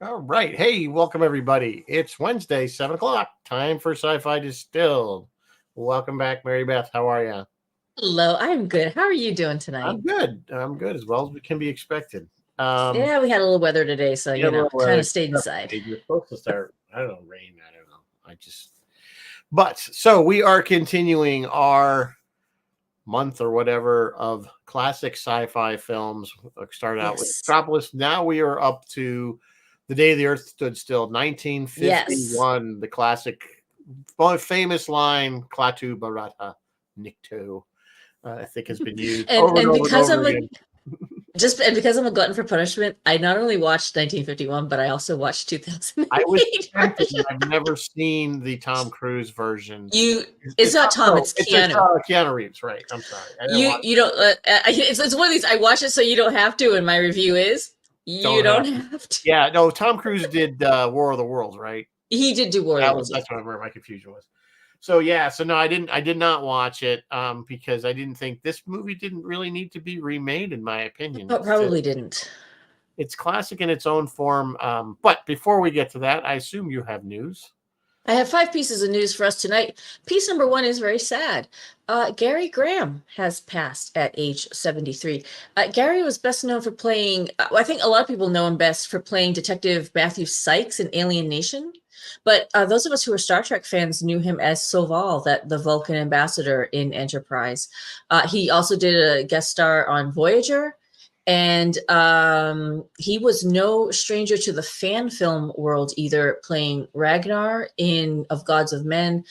All right. Hey, welcome everybody. It's Wednesday, 7 o'clock. Time for Sci-Fi Distilled. Welcome back, Mary Beth. How are you? Hello, I'm good. How are you doing tonight? I'm good. I'm good as well as we can be expected. Um, Yeah, we had a little weather today, so yeah, well, kind of stayed inside. you're supposed to start. I don't know, rain. I don't know. But so we are continuing our month or whatever of classic sci-fi films. Started out with Yes. Metropolis. Now we are up to The Day the Earth Stood Still, Yes. 1951. The classic, well, famous line, Klaatu, barada, nikto, I think has been used And over and and over and because over I'm a again. because I'm a glutton for punishment, I not only watched 1951, but I also watched I was 2008 tempted. version. I've never seen the Tom Cruise version. You it's It's not not, Tom, no, it's it's Keanu. Keanu Reeves, right? I'm sorry, I didn't You watch you that. don't it's one of these I watch it so you don't have to, and my review is you Don't don't have to. have to. Yeah, no. Tom Cruise did War of the Worlds, right? He did do War of the Worlds, yeah. That's what I remember my confusion was. So yeah, so no, I did not watch it because I didn't think this movie didn't really need to be remade, in my opinion. But probably didn't. It's classic in its own form. But before we get to that, I assume you have news. I have 5 pieces of news for us tonight. Piece number one is very sad. Gary Graham has passed at age 73. Gary was best known for playing, I think a lot of people know him best for playing Detective Matthew Sykes in Alien Nation. But those of us who are Star Trek fans knew him as Soval, the Vulcan ambassador in Enterprise. He also did a guest star on Voyager. And he was no stranger to the fan film world either, playing Ragnar in Of Gods of Men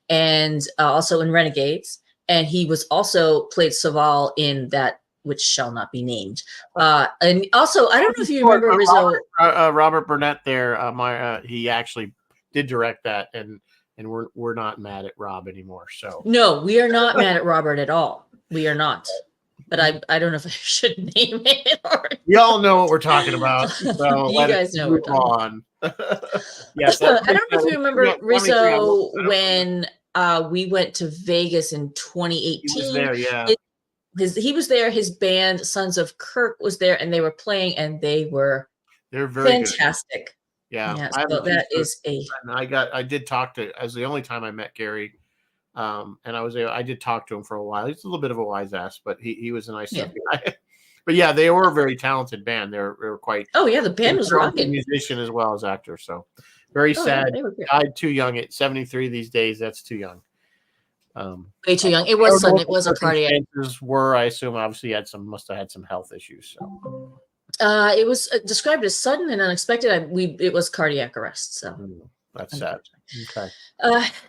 and also in Renegades. And he was also played Soval in that which shall not be named. And also, I don't know if you remember Rizzo. Robert Burnett there. He actually did direct that, and we're not mad at Rob anymore. So No, we are not mad at Robert at all. We are not. But I don't know if I should name it or we all know what we're talking about. So you let us guys know what move we're talking on. Yes, about. I don't know if you remember 73. Rizzo when we went to Vegas in He was 2018. there. Yeah, He was there, his band Sons of Kirk was there, and they were playing, and they were they're very good. fantastic. Yeah, Yeah, I so haven't that is a and I did talk to, as the only time I met Gary. And I did talk to him for a while. He's a little bit of a wise ass, but he was a nice yeah. guy. But yeah, they were a very talented band. They were quite Oh yeah, the band was talented rocking. musician as well as actor. So very Oh yeah, sad. they were great. Died too young at 73 these days. That's too young. Way too young. It I was don't know sudden. what It the was a cardiac. circumstances were. I assume obviously must have had some health issues. So It was described as sudden and unexpected. It was cardiac arrest. So that's sad. Okay.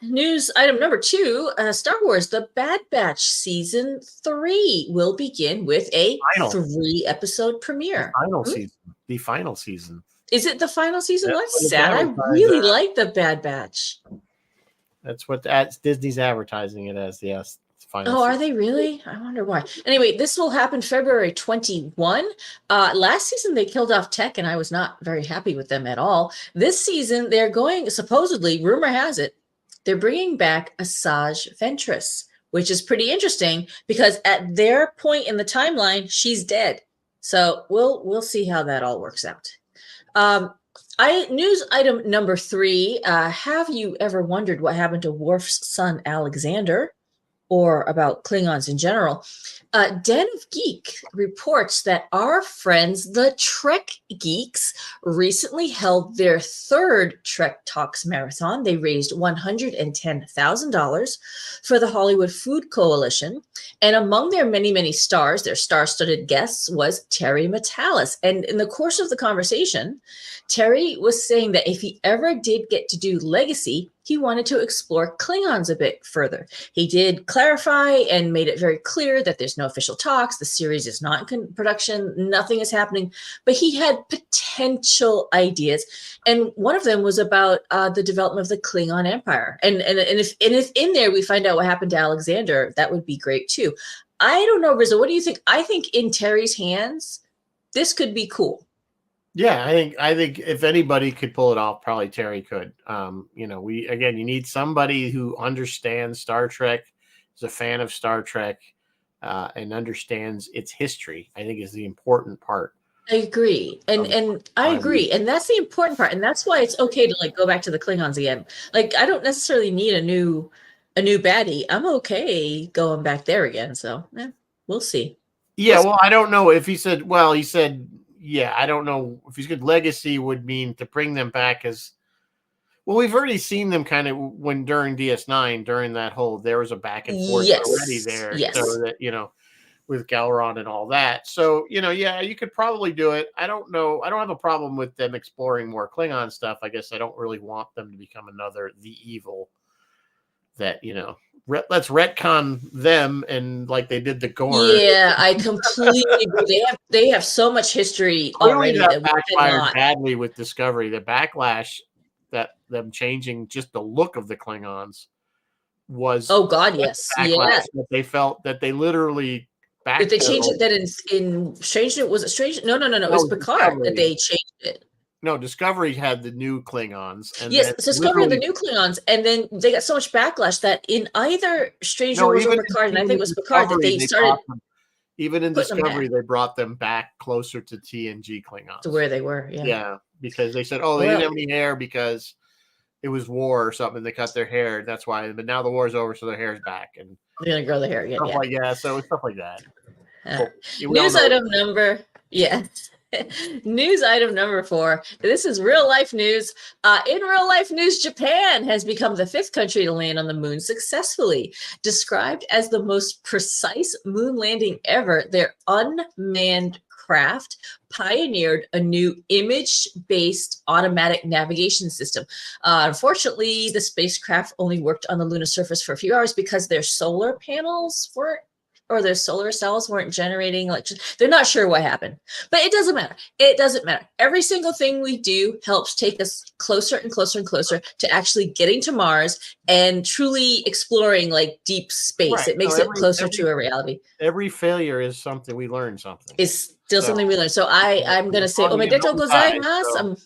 News item number two: Star Wars: The Bad Batch season 3 will begin with a Final. 3-episode premiere. Season. The final season. Is it the final season? That's That's what it's sad. I advertised really as. like The Bad Batch. That's what Disney's advertising it as. Yes. Final Oh, are season. they really? I wonder why. Anyway, this will happen February 21. Last season, they killed off Tech, and I was not very happy with them at all. This season, they're going, supposedly, rumor has it, they're bringing back Asajj Ventress, which is pretty interesting because at their point in the timeline, she's dead. So we'll see how that all works out. News item number 3. Have you ever wondered what happened to Worf's son, Alexander? Or about Klingons in general, Den of Geek reports that our friends, the Trek Geeks, recently held their 3rd Trek Talks Marathon. They raised $110,000 for the Hollywood Food Coalition. And among their many, many stars, their star-studded guests, was Terry Matalas. And in the course of the conversation, Terry was saying that if he ever did get to do Legacy, he wanted to explore Klingons a bit further. He did clarify and made it very clear that there's no official talks. The series is not in production. Nothing is happening. But he had potential ideas. And one of them was about the development of the Klingon Empire. And if in there we find out what happened to Alexander, that would be great too. I don't know, Rizzo, what do you think? I think in Terry's hands, this could be cool. Yeah, I think if anybody could pull it off, probably Terry could. You need somebody who understands Star Trek, is a fan of Star Trek, and understands its history. I think is the important part. I agree. And I agree. And that's the important part. And that's why it's okay to like go back to the Klingons again. Like I don't necessarily need a new baddie. I'm okay going back there again. So we'll see. Yeah, well, I don't know if he said, yeah, I don't know if he's good. Legacy would mean to bring them back as well. We've already seen them kind of when during DS9, during that whole, there was a back and forth already there. Yes. So that, with Galron and all that. So, yeah, you could probably do it. I don't know. I don't have a problem with them exploring more Klingon stuff. I guess I don't really want them to become the evil that, let's retcon them and like they did the Gorn. Yeah, I completely agree. They have so much history already that backfired badly with Discovery. The backlash that them changing just the look of the Klingons was oh god, yes, that they felt that they literally If they changed it, that in Strange, was it Strange? No, it was Picard that they changed it. No, Discovery had the new Klingons. And yes, so Discovery had the new Klingons, and then they got so much backlash that in either Strange or Picard, and I think it was Picard that they started. Even in Discovery, they brought them back closer to TNG Klingons. To where they were, yeah. Yeah, because they said, they didn't have any hair because it was war or something. They cut their hair. That's why. But now the war's over, so their hair's back. And they're going to grow the hair again. So it's stuff like that. News item number, News item number 4. This is real life news. In real life news, Japan has become the 5th country to land on the moon successfully. Described as the most precise moon landing ever, their unmanned craft pioneered a new image-based automatic navigation system. Unfortunately, the spacecraft only worked on the lunar surface for a few hours because their solar panels their solar cells weren't generating electricity. They're not sure what happened, but it doesn't matter. It doesn't matter. Every single thing we do helps take us closer and closer and closer to actually getting to Mars and truly exploring like deep space. Right. It makes it closer to a reality. Every failure is something we learn something. It's still something we learn. So I'm going to say, omedetou gozaimasu.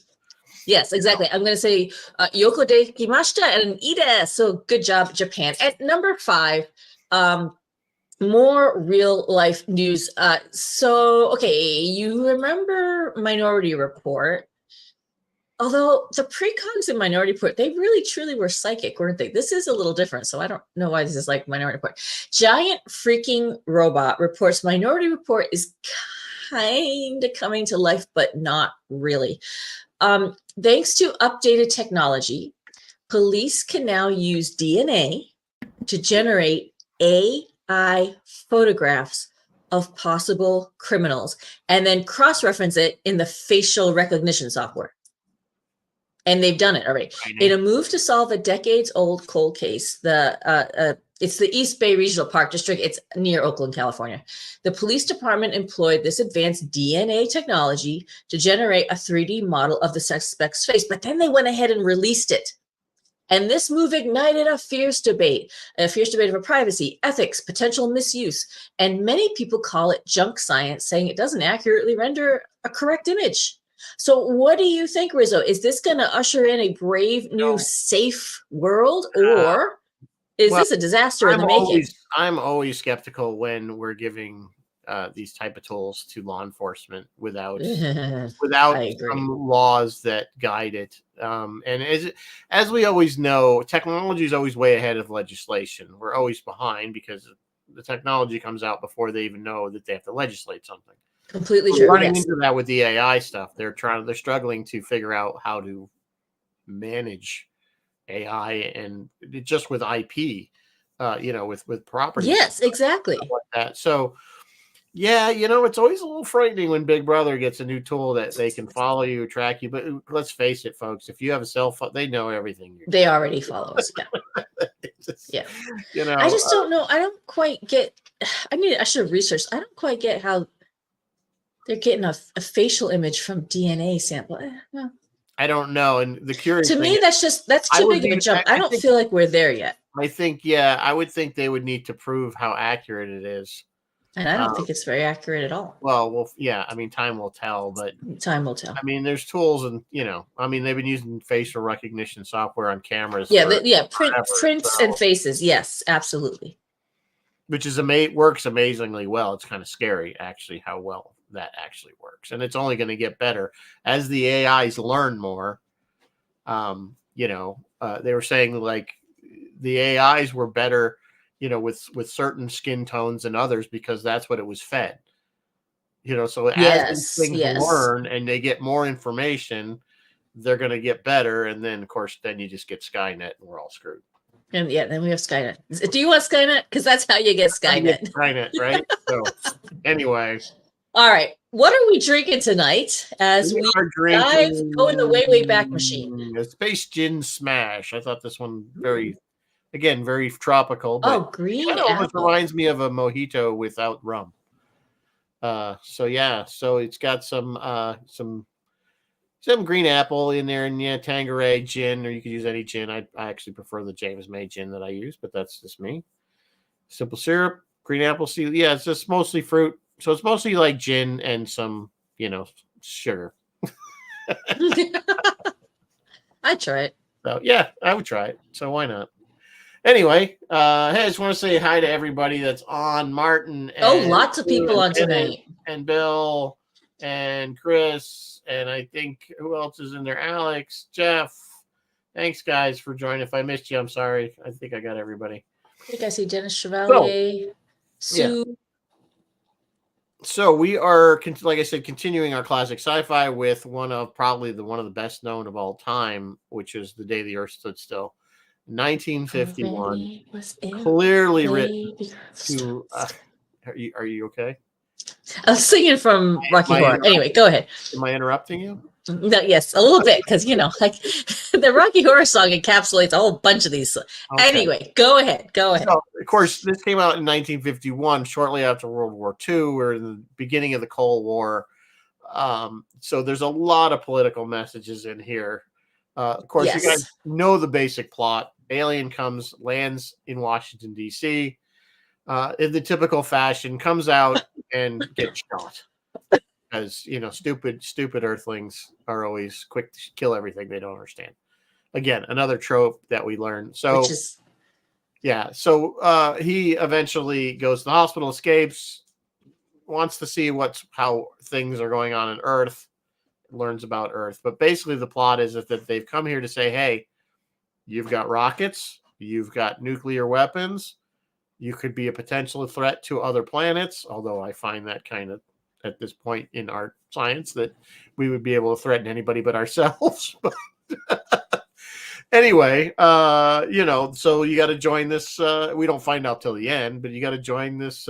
Yes, exactly. I'm going to say yoko de kimashita and ide. So good job, Japan. At number 5, more real life news. Okay, you remember Minority Report? Although the precogs in Minority Report, they really truly were psychic, weren't they? This is a little different, so I don't know why this is like Minority Report. Giant freaking robot reports Minority Report is kind of coming to life, but not really. Thanks to updated technology, police can now use DNA to generate AI photographs of possible criminals and then cross-reference it in the facial recognition software. And they've done it already. In a move to solve a decades-old cold case, it's the East Bay Regional Park District. It's near Oakland, California. The police department employed this advanced DNA technology to generate a 3D model of the suspect's face, but then they went ahead and released it. And this move ignited a fierce debate over privacy, ethics, potential misuse. And many people call it junk science, saying it doesn't accurately render a correct image. So what do you think, Rizzo? Is this going to usher in a brave, new, safe world? Or is this a disaster in the making? I'm always skeptical when we're giving these type of tools to law enforcement without some laws that guide it. And as we always know, technology is always way ahead of legislation. We're always behind because the technology comes out before they even know that they have to legislate something. Completely true. Running into that with the AI stuff, they're struggling to figure out how to manage AI and just with IP, with property. Yes, exactly. Like that. So, yeah, it's always a little frightening when Big Brother gets a new tool that they can follow you, track you. But let's face it, folks, if you have a cell phone, they know everything. They already follow us. Yeah. I just don't know. I don't quite get. I should have researched. I don't quite get how they're getting a facial image from DNA sample. No. I don't know. And the curious to me, that's too big of a jump. I don't feel like we're there yet. I think, I would think they would need to prove how accurate it is. And I don't think it's very accurate at all. Well, yeah. I mean, time will tell, but time will tell. I mean, there's tools, and they've been using facial recognition software on cameras. Prints and faces. Yes, absolutely. Which is works amazingly well. It's kind of scary, actually, how well that actually works, and it's only going to get better as the AIs learn more. They were saying like the AIs were better, with certain skin tones than others because that's what it was fed. So as these things learn and they get more information, they're going to get better, and then of course then you just get Skynet and we're all screwed. And then we have Skynet. Do you want Skynet? Because that's how you get Skynet. Skynet, right? So anyway. All right. What are we drinking tonight as we go in the way back machine? A Space Gin Smash. I thought this one very tropical. But green it almost reminds me of a mojito without rum. So it's got some green apple in there, and Tanqueray gin, or you could use any gin. I actually prefer the James May gin that I use, but that's just me. Simple syrup, green apple seed. Yeah, it's just mostly fruit. So it's mostly like gin and some, sugar. I'd try it. So yeah, I would try it. So why not? Anyway, hey, I just want to say hi to everybody that's on. Martin. Lots of people on tonight. And Bill and Chris. And I think who else is in there? Alex, Jeff. Thanks, guys, for joining. If I missed you, I'm sorry. I think I got everybody. I think I see Dennis Chevalier, Sue. Yeah. So we are, like I said, continuing our classic sci-fi with one of the best known of all time, which is The Day the Earth Stood Still, 1951. Clearly written to. Are you okay? I was singing from Rocky Horror. Anyway, go ahead. Am I interrupting you? No, yes, a little bit, because like the Rocky Horror song encapsulates a whole bunch of these. Okay. Anyway, go ahead. So, of course, this came out in 1951, shortly after World War II. We're in the beginning of the Cold War. So there's a lot of political messages in here. Of course, You guys know the basic plot. Alien lands in Washington, D.C., in the typical fashion, comes out and gets shot. Because, stupid Earthlings are always quick to kill everything they don't understand. Again, another trope that we learn. So, he eventually goes to the hospital, escapes, wants to see how things are going on Earth, learns about Earth. But basically the plot is that they've come here to say, hey, you've got rockets, you've got nuclear weapons, you could be a potential threat to other planets, although I find that kind of at this point in our science that we would be able to threaten anybody but ourselves. Anyway, so you got to join this. We don't find out till the end, but you got to join this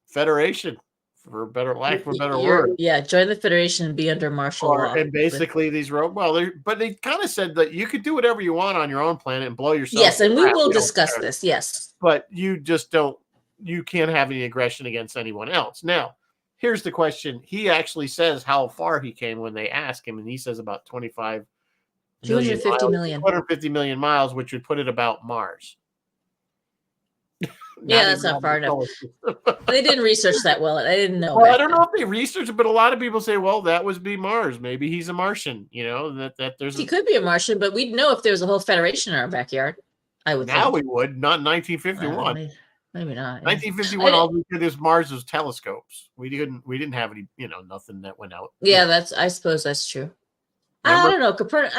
federation, for lack of a better word. Yeah, join the federation and be under martial law. And basically, but they kind of said that you could do whatever you want on your own planet and blow yourself. Yes, and we will discuss this. Yes, but you just don't. You can't have any aggression against anyone else. Now, here's the question. He actually says how far he came when they ask him, and he says about 250 million miles, which would put it about Mars. That's not far enough. They didn't research that well. I didn't know. Well, I don't know if they researched it, but a lot of people say, well, that would be Mars. Maybe he's a Martian, that there's. He could be a Martian, but we'd know if there was a whole federation in our backyard. I would think. We would, not in 1951. Maybe not. 1951, all we did is Mars's telescopes. We didn't have any, nothing that went out. Yeah, I suppose that's true. Remember? I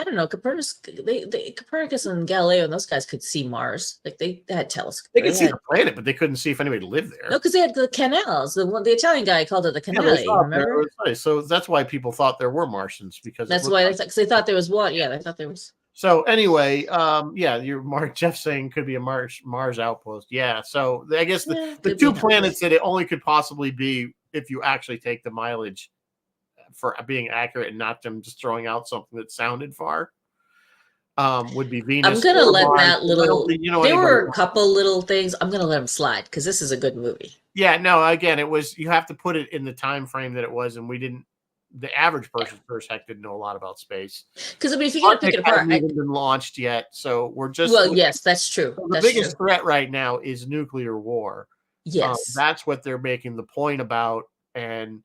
don't know. Copernicus and Galileo and those guys could see Mars. Like they had telescopes. They could see the planet, but they couldn't see if anybody lived there. No, because they had the canals. The Italian guy called it the canale. Remember? So that's why people thought there were Martians, because that's why they thought there was one. Yeah, they thought there was. So anyway, Jeff saying could be a Mars outpost. Yeah. So I guess the two planets that it only could possibly be, if you actually take the mileage for being accurate and not them just throwing out something that sounded far, would be Venus. I'm gonna let Mars. That little. There were a couple little things. I'm gonna let them slide because this is a good movie. Yeah. No. Again, it was. You have to put it in the time frame that it was, and we didn't. The average person, first heck, didn't know a lot about space. Because if you got to pick it apart, hasn't even been launched yet, so we're just. Well, yes, that's true. So the biggest threat right now is nuclear war. Yes, that's what they're making the point about, and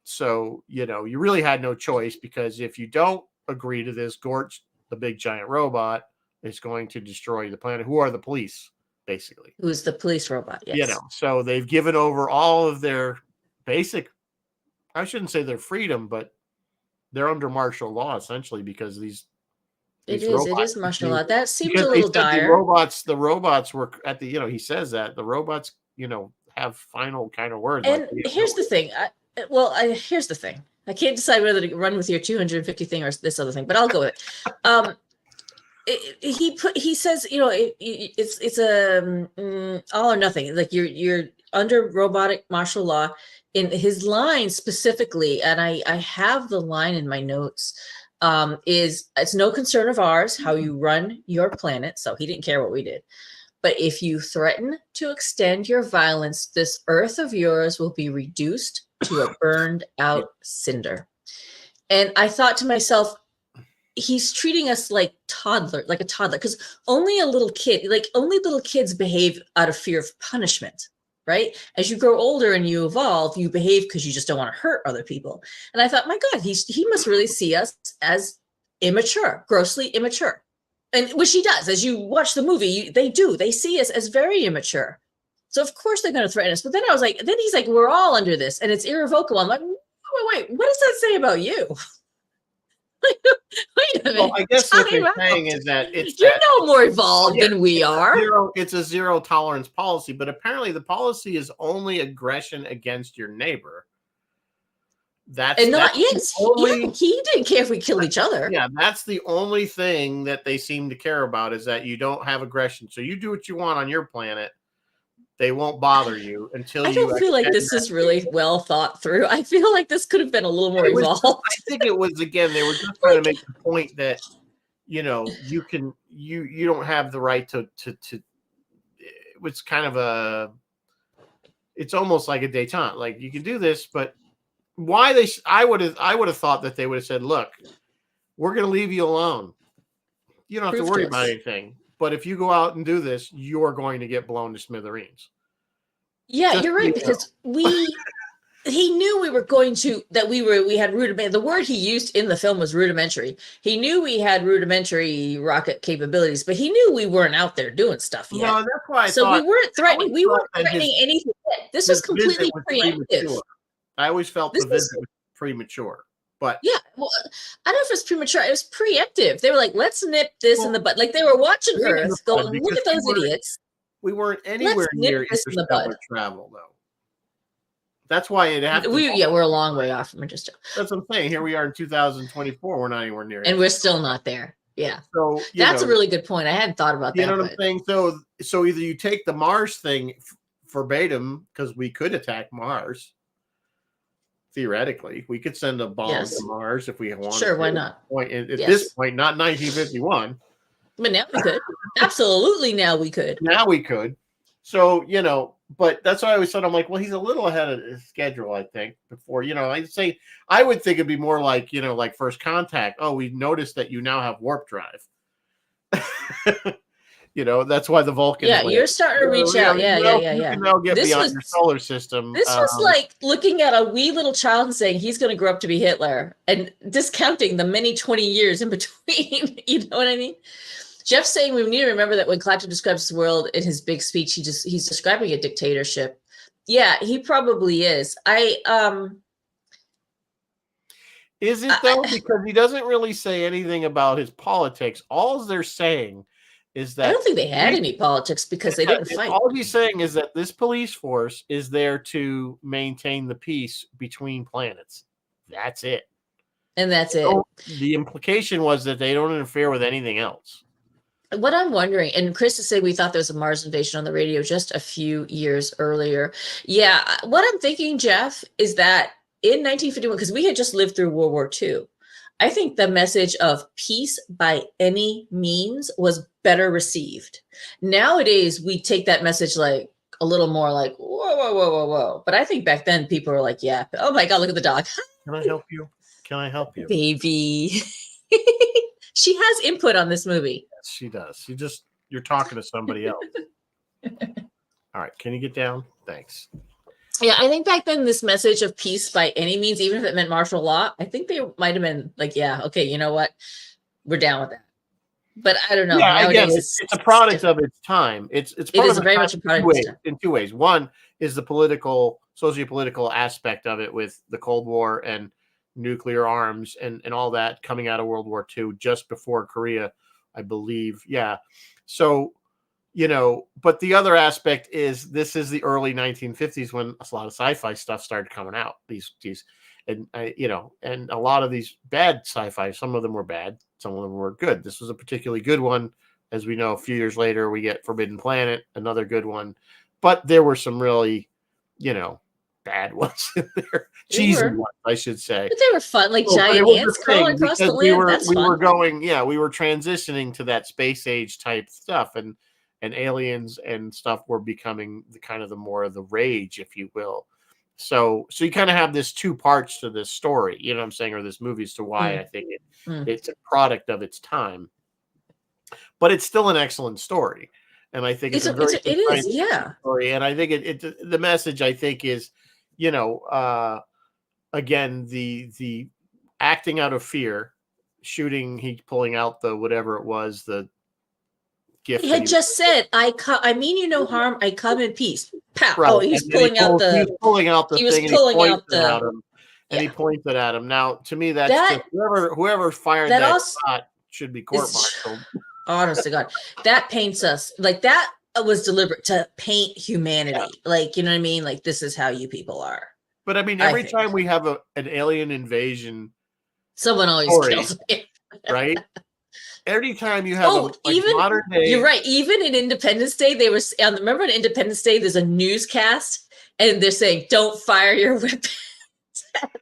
so you really had no choice, because if you don't agree to this, Gort, the big giant robot, is going to destroy the planet. Who are the police, basically? Who's the police robot? Yes. So they've given over all of their basic I shouldn't say their freedom, but they're under martial law essentially because these It robots is martial law. That seems a because they little said dire. the robots were at the he says that the robots have final kind of words like And here's the thing. Here's the thing. I can't decide whether to run with your 250 thing or this other thing, but I'll go with it. He says, it's a all or nothing. Like you're under robotic martial law. In his line specifically, and I have the line in my notes, is it's no concern of ours how you run your planet. So he didn't care what we did. But if you threaten to extend your violence, this earth of yours will be reduced to a burned out cinder. And I thought to myself, he's treating us like a toddler, because only little kids behave out of fear of punishment, right? As you grow older and you evolve, you behave because you just don't want to hurt other people. And I thought, my God, he must really see us as immature, grossly immature. And which he does. As you watch the movie, they see us as very immature. So of course they're going to threaten us. But then he's like, we're all under this and it's irrevocable. I'm like, wait, what does that say about you? Wait a minute. Well, I guess what they're saying is that you're no more evolved than we are. It's a zero tolerance policy, but apparently the policy is only aggression against your neighbor. He didn't care if we killed each other. Yeah, that's the only thing that they seem to care about is that you don't have aggression. So you do what you want on your planet. They won't bother you until I don't feel like this is really well thought through. I feel like this could have been a little more evolved. I think it was, again, they were just trying to make the point that, you don't have the right to it's kind of it's almost like a detente. Like you can do this, but why I would have thought that they would have said, look, we're going to leave you alone. You don't have to worry about anything. But if you go out and do this, you're going to get blown to smithereens. Yeah, you're right, because he knew we had rudimentary. The word he used in the film was rudimentary. He knew we had rudimentary rocket capabilities, but he knew we weren't out there doing stuff yet. No, that's why we weren't threatening. We weren't threatening anything yet. This was completely preemptive. I always felt the visit was premature. But yeah, well, I don't know if it's premature. It was preemptive. They were like, let's nip this in the butt. Like they were watching Earth go, look at those idiots. We weren't anywhere near interstellar travel, though. That's why it happened. We're a long way off from interstellar. That's what I'm saying. Here we are in 2024. We're not anywhere near it. And we're still not there. Yeah. So that's a really good point. I hadn't thought about that. You know what I'm saying? So either you take the Mars thing verbatim, because we could attack Mars. Theoretically, we could send a bomb to Mars if we wanted. Sure, why not? At this point, not 1951. But now we could. Absolutely, now we could. Now we could. So, but that's why I always thought, I'm like, well, he's a little ahead of his schedule, I think, before, I would think it'd be more like, like First Contact. Oh, we noticed that you now have warp drive. That's why the Vulcans. Yeah, you're starting to reach out. Yeah. You can now get beyond your solar system. This was like looking at a wee little child and saying he's going to grow up to be Hitler and discounting the many 20 years in between. You know what I mean? Jeff's saying we need to remember that when Klaatu describes the world in his big speech, he's describing a dictatorship. Yeah, he probably is. Is it though? Because he doesn't really say anything about his politics. All they're saying is that I don't think they had any politics because they didn't fight. All he's saying is that this police force is there to maintain the peace between planets. That's it. And that's it. The implication was that they don't interfere with anything else. What I'm wondering, and Chris is saying we thought there was a Mars invasion on the radio just a few years earlier. Yeah, what I'm thinking, Jeff, is that in 1951, because we had just lived through World War II, I think the message of peace by any means was better received. Nowadays, we take that message like a little more like, whoa. But I think back then people were like, yeah, oh my God, look at the dog. Can I help you? Can I help you? Baby. She has input on this movie. Yes, she does. You're talking to somebody else. All right. Can you get down? Thanks. Yeah, I think back then this message of peace by any means, even if it meant martial law, I think they might have been like, yeah, okay, you know what? We're down with that. But I don't know. Yeah, again, it's a product of its time. It's very much a product in two ways. One, is the sociopolitical aspect of it with the Cold War and nuclear arms and all that coming out of World War II just before Korea, I believe. Yeah. So, but the other aspect is this is the early 1950s when a lot of sci-fi stuff started coming out. And a lot of these bad sci-fi, some of them were bad, some of them were good. This was a particularly good one. As we know, a few years later, we get Forbidden Planet, another good one. But there were some really, bad ones in there. Cheesy ones, I should say. But they were fun, like giant ants crawling across the land. That's fun. We were transitioning to that space age type stuff, and aliens and stuff were becoming the kind of the more of the rage, if you will. So you kind of have this two parts to this story, you know what I'm saying, or this movie as to why I think it's a product of its time. But it's still an excellent story. And I think it is, yeah. Story. And I think the message, I think, is, again, the acting out of fear, shooting, pulling out the whatever it was, the gift. He had just said, I mean you no harm, I come in peace. Pow. Right. Oh, he's pulling out the thing. And he points it at him. Now, to me, that's just whoever fired that shot should be court-martialed. Honest to God, that paints us like that was deliberate to paint humanity. Yeah. Like, you know what I mean? Like, this is how you people are. But I mean, every time we have an alien invasion, someone always kills me. Right? Every time you have even modern day, you're right. Even in Independence Day, they were. Remember in Independence Day, there's a newscast, and they're saying, "Don't fire your weapons."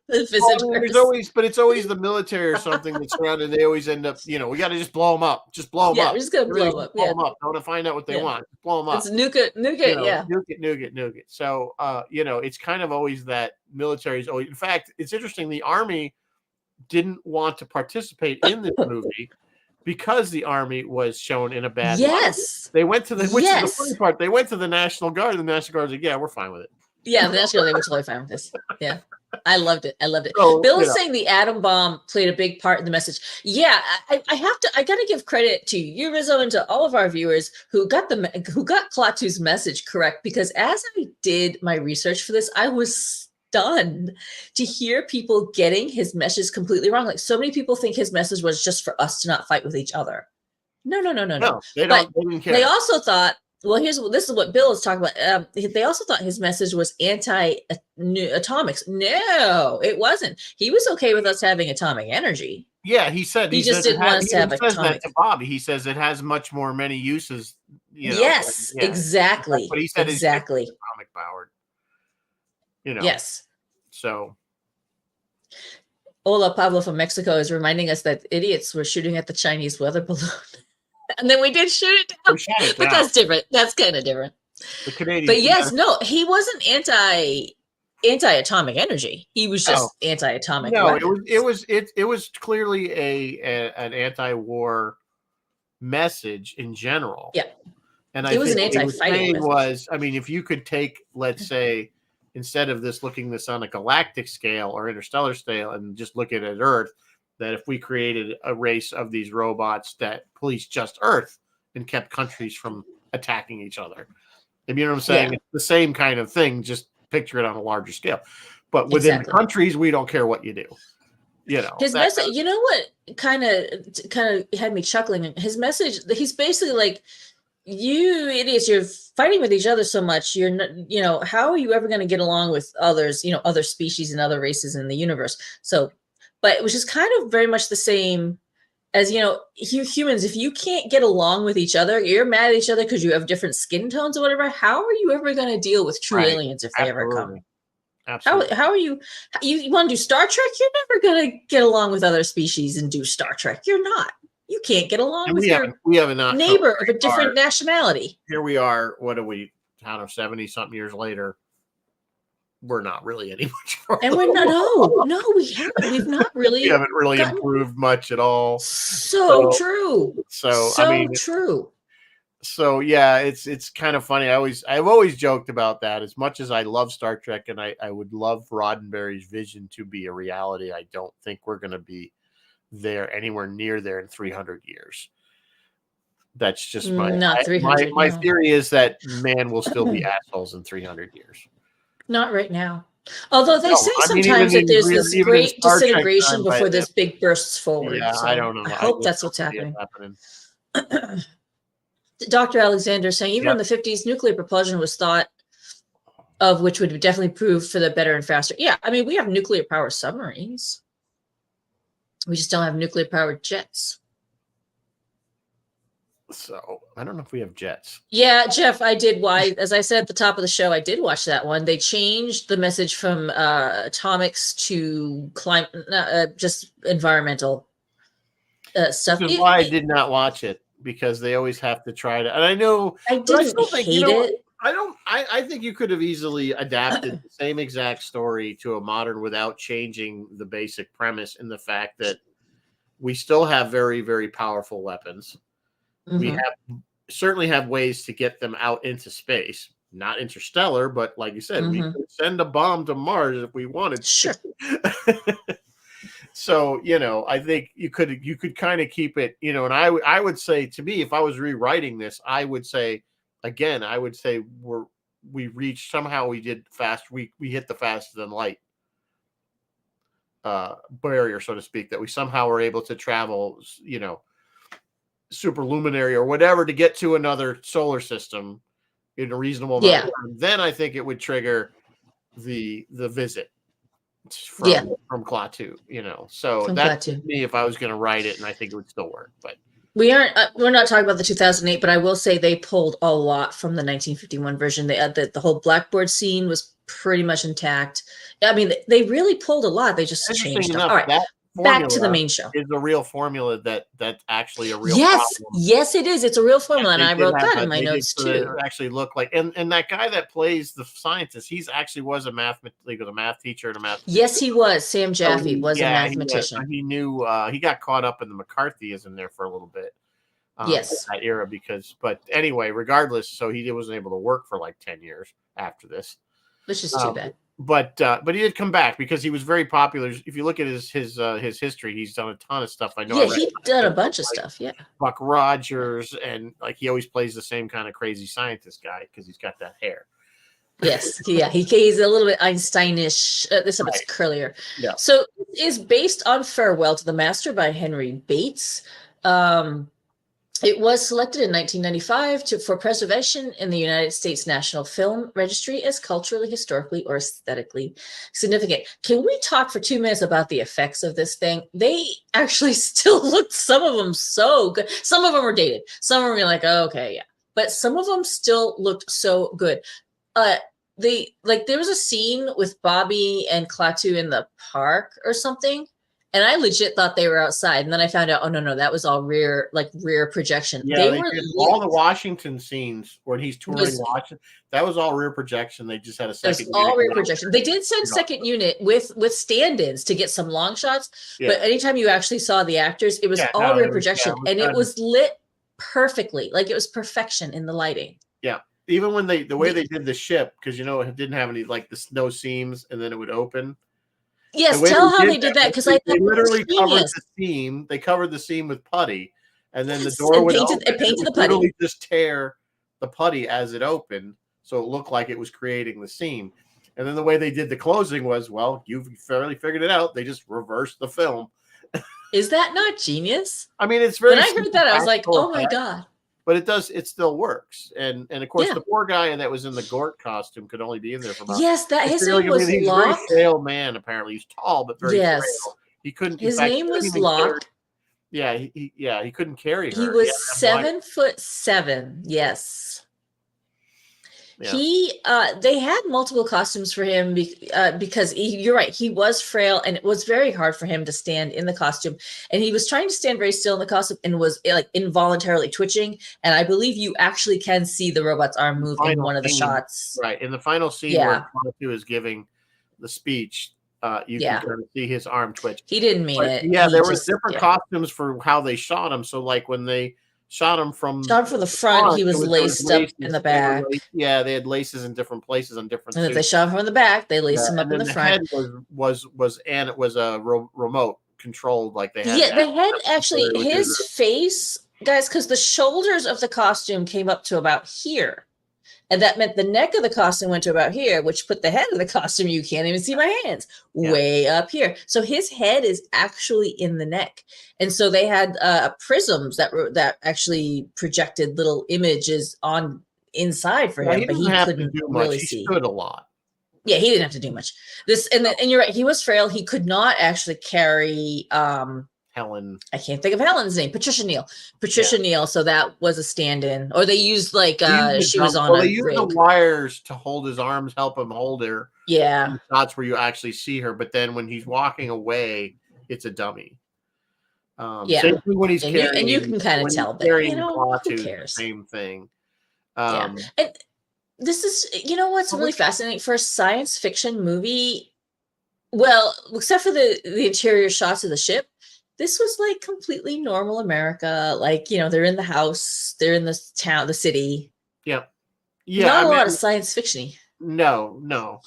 It's always the military or something that's around, and they always end up, we got to just blow them up. Just blow them up. We're just gonna blow them up. Blow them up. I want to find out what they want. Just blow them up. It's nuke it. Nuke it. So, it's kind of always that military is always. In fact, it's interesting. The Army didn't want to participate in this movie because the Army was shown in a bad light. They went to which is the funny part. They went to the National Guard. The National Guard was like, "Yeah, we're fine with it." Yeah, the National Guard, they were totally fine with this. Yeah. I loved it. So, Bill is saying the atom bomb played a big part in the message. Yeah, I got to give credit to you, Rizzo, and to all of our viewers who got Klaatu's message correct, because as I did my research for this, I was stunned to hear people getting his message completely wrong. Like, so many people think his message was just for us to not fight with each other. No. They didn't care. They also thought, well, this is what Bill is talking about. They also thought his message was anti-atomics. No, it wasn't. He was okay with us having atomic energy. Yeah, he said he just didn't want us to have atomic. To Bobby, he says it has many uses. Yes, exactly. But he said exactly it's atomic powered. Yes. So, Ola Pablo from Mexico is reminding us that idiots were shooting at the Chinese weather balloon. And then we did shoot it down. But that's different. That's kind of different. The Canadians. But yes, no, he wasn't anti-atomic energy. He was just anti-atomic. No, it was clearly an anti-war message in general. Yeah. And it was an anti-fighting message. If you could take, let's say, instead of looking this on a galactic scale or interstellar scale and just look at Earth, that if we created a race of these robots that police just Earth and kept countries from attacking each other. You know what I'm saying? Yeah. It's the same kind of thing, just picture it on a larger scale. But within the countries, we don't care what you do. His message, you know what kind of had me chuckling? His message, he's basically like, you idiots, you're fighting with each other so much. You're not, how are you ever going to get along with others, other species and other races in the universe? So, but it was just kind of very much the same as, humans. If you can't get along with each other, you're mad at each other because you have different skin tones or whatever. How are you ever going to deal with true aliens if they ever come? Absolutely. How are you want to do Star Trek? You're never going to get along with other species and do Star Trek. You're not. You can't get along with your neighbor of a different nationality. Here we are. What are we? 70-something years later. We're not really any much farther. And we're not. No, we haven't. We've not really. We haven't really improved much at all. So true. So true. So yeah, it's kind of funny. I've always joked about that. As much as I love Star Trek and I would love Roddenberry's vision to be a reality, I don't think we're going to be there anywhere near there in 300 years. That's just Not 300, my no. theory is that man will still be assholes in 300 years. Not right now. Although they No, say I mean sometimes that there's this even in great Star Trek disintegration time, by before then, this big bursts forward. yeah, I So don't know. I I hope just that's don't what's see it happening. happening. Dr. Alexander saying even Yep. in the 50s, nuclear propulsion was thought of, which would definitely prove for the better and faster. Yeah, I mean, we have nuclear powered submarines. We just don't have nuclear powered jets. So I don't know if we have jets. Yeah, Jeff, I did. Why, as I said at the top of the show, I did watch that one. They changed the message from atomics to climate, just environmental stuff. Which is why I did not watch it, because they always have to try to. And I know, I but I didn't still think hate it. I don't. I think you could have easily adapted the same exact story to a modern without changing the basic premise, in the fact that we still have very, very powerful weapons. We certainly have ways to get them out into space, not interstellar, but like you said, we could send a bomb to Mars if we wanted. Sure. So, I think you could kind of keep it, and I would say, to me, if I was rewriting this, I would say we reached, somehow we did we hit the faster than light barrier, so to speak, that we somehow were able to travel, superluminary or whatever, to get to another solar system in a reasonable amount of time. Then I think it would trigger the visit from Klaatu, So From that's Klaatu. me if I was going to write it, and I think it would still work. But we're not talking about the 2008, but I will say they pulled a lot from the 1951 version. They had the whole blackboard scene was pretty much intact. I mean, they really pulled a lot. They just changed stuff. All right, back to the main show. Is a real formula that's actually a real problem. Yes, it is. It's a real formula, and I wrote that in my notes too. Actually, look like, and that guy that plays the scientist, he's actually was a math teacher and a math. Yes, he was. Sam Jaffe was a mathematician. He knew. He got caught up in the McCarthyism there for a little bit. Yes, that era, but anyway, regardless, so he wasn't able to work for like 10 years after this, which is too bad. But he did come back because he was very popular. If you look at his history, he's done a ton of stuff. I know. Yeah, he's done a bunch of stuff. Yeah, Buck Rogers, and like he always plays the same kind of crazy scientist guy because he's got that hair. Yes, yeah, he's a little bit Einsteinish. This time it's curlier. Yeah. So it is based on Farewell to the Master by Henry Bates. It was selected in 1995 for preservation in the United States National Film Registry as culturally, historically, or aesthetically significant. Can we talk for 2 minutes about the effects of this thing? They actually still looked, some of them, so good. Some of them were dated. Some of them were like, oh, okay, yeah. But some of them still looked so good. There was a scene with Bobby and Klaatu in the park or something. And I legit thought they were outside, and then I found out, oh no, that was all rear projection. Yeah, they did all the Washington scenes when he's touring Washington. That was all rear projection. They just had a second. It was all rear projection. They did send second unit with stand-ins to get some long shots, but anytime you actually saw the actors, it was all rear projection, and it was lit perfectly, like it was perfection in the lighting. Yeah, even when the way they did the ship, because it didn't have any no seams, and then it would open. Yes, tell how they did that, because I they literally covered the seam. They covered the seam with putty, and then the door would open. It painted the putty. Literally just tear the putty as it opened, so it looked like it was creating the seam. And then the way they did the closing was, well, you've fairly figured it out. They just reversed the film. Is that not genius? I mean, it's very. When I heard that, I was like, oh my god. But it still works. And of course, the poor guy that was in the Gort costume could only be in there for about. Yes, his name was Locke. He's a very frail man, apparently. He's tall, but very frail. He couldn't. His name was Locke. He couldn't carry her. He was 7'7". Yes. Yeah. They had multiple costumes for him because you're right, he was frail, and it was very hard for him to stand in the costume, and he was trying to stand very still in the costume and was like involuntarily twitching, and I believe you actually can see the robot's arm move in one of the shots. Right, in the final scene where Klaatu is giving the speech, you can kind of see his arm twitch. He didn't mean it. Yeah, there was different costumes for how they shot him. So like when they shot him from the front, he was laced up in the back. They had laces in different places on different. And if they shot him from the back, they laced him up in the front. Head was a remote controlled, like they had. Yeah, the head actually, his face guys, because the shoulders of the costume came up to about here. And that meant the neck of the costume went to about here, which put the head of the costume, you can't even see my hands, way up here. So his head is actually in the neck. And so they had prisms that actually projected little images on inside for him, he but he have couldn't to do really much. He see. stood a lot. Yeah, he didn't have to do much. And you're right, he was frail. He could not actually carry Helen. I can't think of Helen's name. Patricia Neal. So that was a stand-in, or they used like she was on well, a they used rig. the wires to hold his arms, help him hold her. Yeah, shots where you actually see her, but then when he's walking away, it's a dummy. Yeah. Same thing when he's and carrying. You can kind of tell, but Klaatu, who cares? Same thing. Yeah, and this is what's really fascinating for a science fiction movie. Well, except for the interior shots of the ship, this was like completely normal America. Like, they're in the house, they're in the town, the city. Yep. Yeah. Not a lot of science fiction-y. No.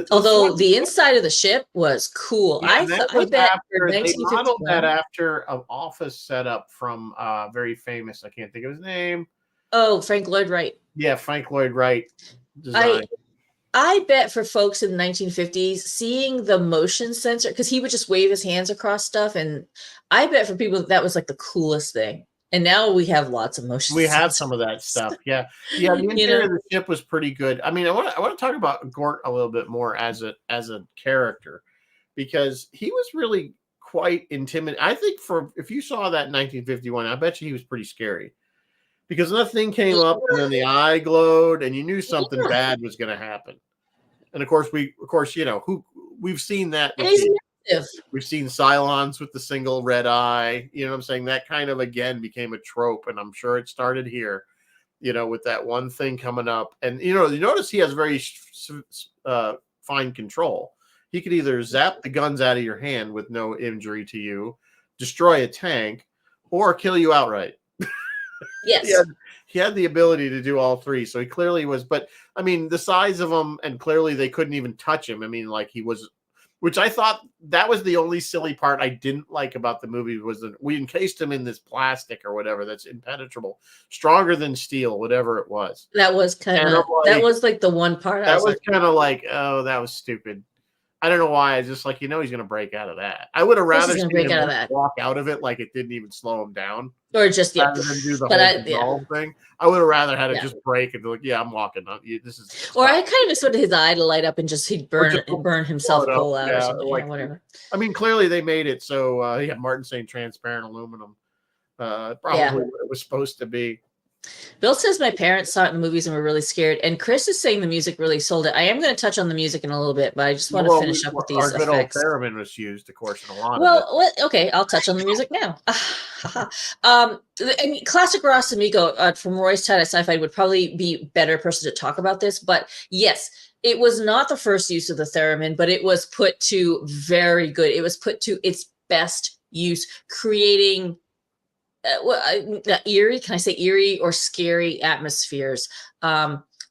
Although the inside of the ship was cool. Yeah, I bet they modeled that after an office setup from very famous. I can't think of his name. Oh, Frank Lloyd Wright. Yeah, Frank Lloyd Wright design. I bet for folks in the 1950s, seeing the motion sensor, because he would just wave his hands across stuff, and I bet for people that was like the coolest thing. And now we have lots of motion. We have some of that stuff. Yeah. The interior of the ship was pretty good. I mean, I want to talk about Gort a little bit more as a character, because he was really quite intimidating. I think if you saw that in 1951, I bet you he was pretty scary, because nothing came up and then the eye glowed and you knew something bad was going to happen. And of course, we've seen that. We've seen Cylons with the single red eye. You know what I'm saying? That kind of, again, became a trope. And I'm sure it started here, with that one thing coming up. And, you notice he has very fine control. He could either zap the guns out of your hand with no injury to you, destroy a tank, or kill you outright. Yes. He had the ability to do all three. So he clearly was. But, I mean, the size of him, and clearly they couldn't even touch him. I mean, like, he was... Which I thought that was the only silly part I didn't like about the movie, was that we encased him in this plastic or whatever that's impenetrable, stronger than steel, whatever it was. That was that was like the one part. That was kind of like, oh, that was stupid. I don't know why. I just like, he's going to break out of that. I would have rather seen him walk out of it like it didn't even slow him down. Or just, rather than do the whole thing. I would have rather had it just break and be like, yeah, I'm walking. This is. Or I kind of expected his eye to light up and he'd burn himself whole out or something, like, whatever. I mean, clearly they made it so. Martin saying transparent aluminum. Probably what it was supposed to be. Bill says my parents saw it in the movies and were really scared. And Chris is saying the music really sold it. I am going to touch on the music in a little bit, but I just want to finish up with these effects. Our good old theremin was used, of course, in a lot of it. Okay, I'll touch on the music now. And classic Ross Amico from Roy's Tide at Sci-Fi would probably be a better person to talk about this. But yes, it was not the first use of the theremin, but it was put to very good. It was put to its best use, creating eerie, can I say eerie or scary atmospheres.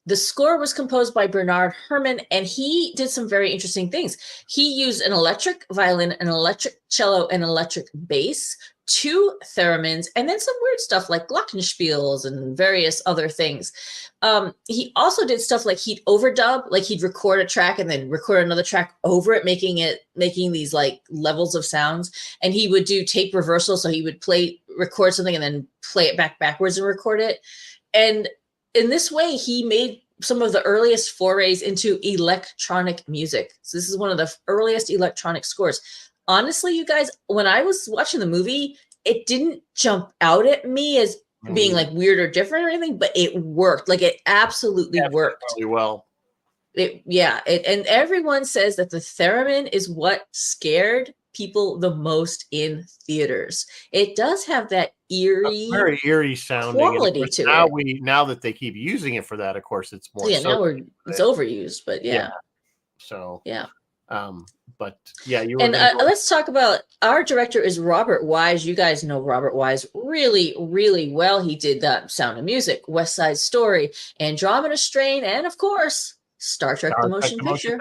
The score was composed by Bernard Herrmann, and he did some very interesting things. He used an electric violin, an electric cello, and electric bass, 2 theremins, and then some weird stuff like glockenspiels and various other things. He also did stuff like he'd overdub, like he'd record a track and then record another track over it, making these like levels of sounds. And he would do tape reversal, so he would record something and then play it backwards and record it. And in this way, he made some of the earliest forays into electronic music. So this is one of the earliest electronic scores. Honestly, you guys, when I was watching the movie, it didn't jump out at me as being like weird or different or anything, but it worked. Like, it absolutely worked really well. And everyone says that the theremin is what scared people the most in theaters. It does have that very eerie sounding quality to it. Now that they keep using it for that, of course, it's more. Yeah, now it's overused, but yeah. So yeah. But yeah, you were. And let's talk about our director is Robert Wise. You guys know Robert Wise really, really well. He did Sound of Music, West Side Story, Andromeda Strain, and of course, Star Trek: The Motion Picture.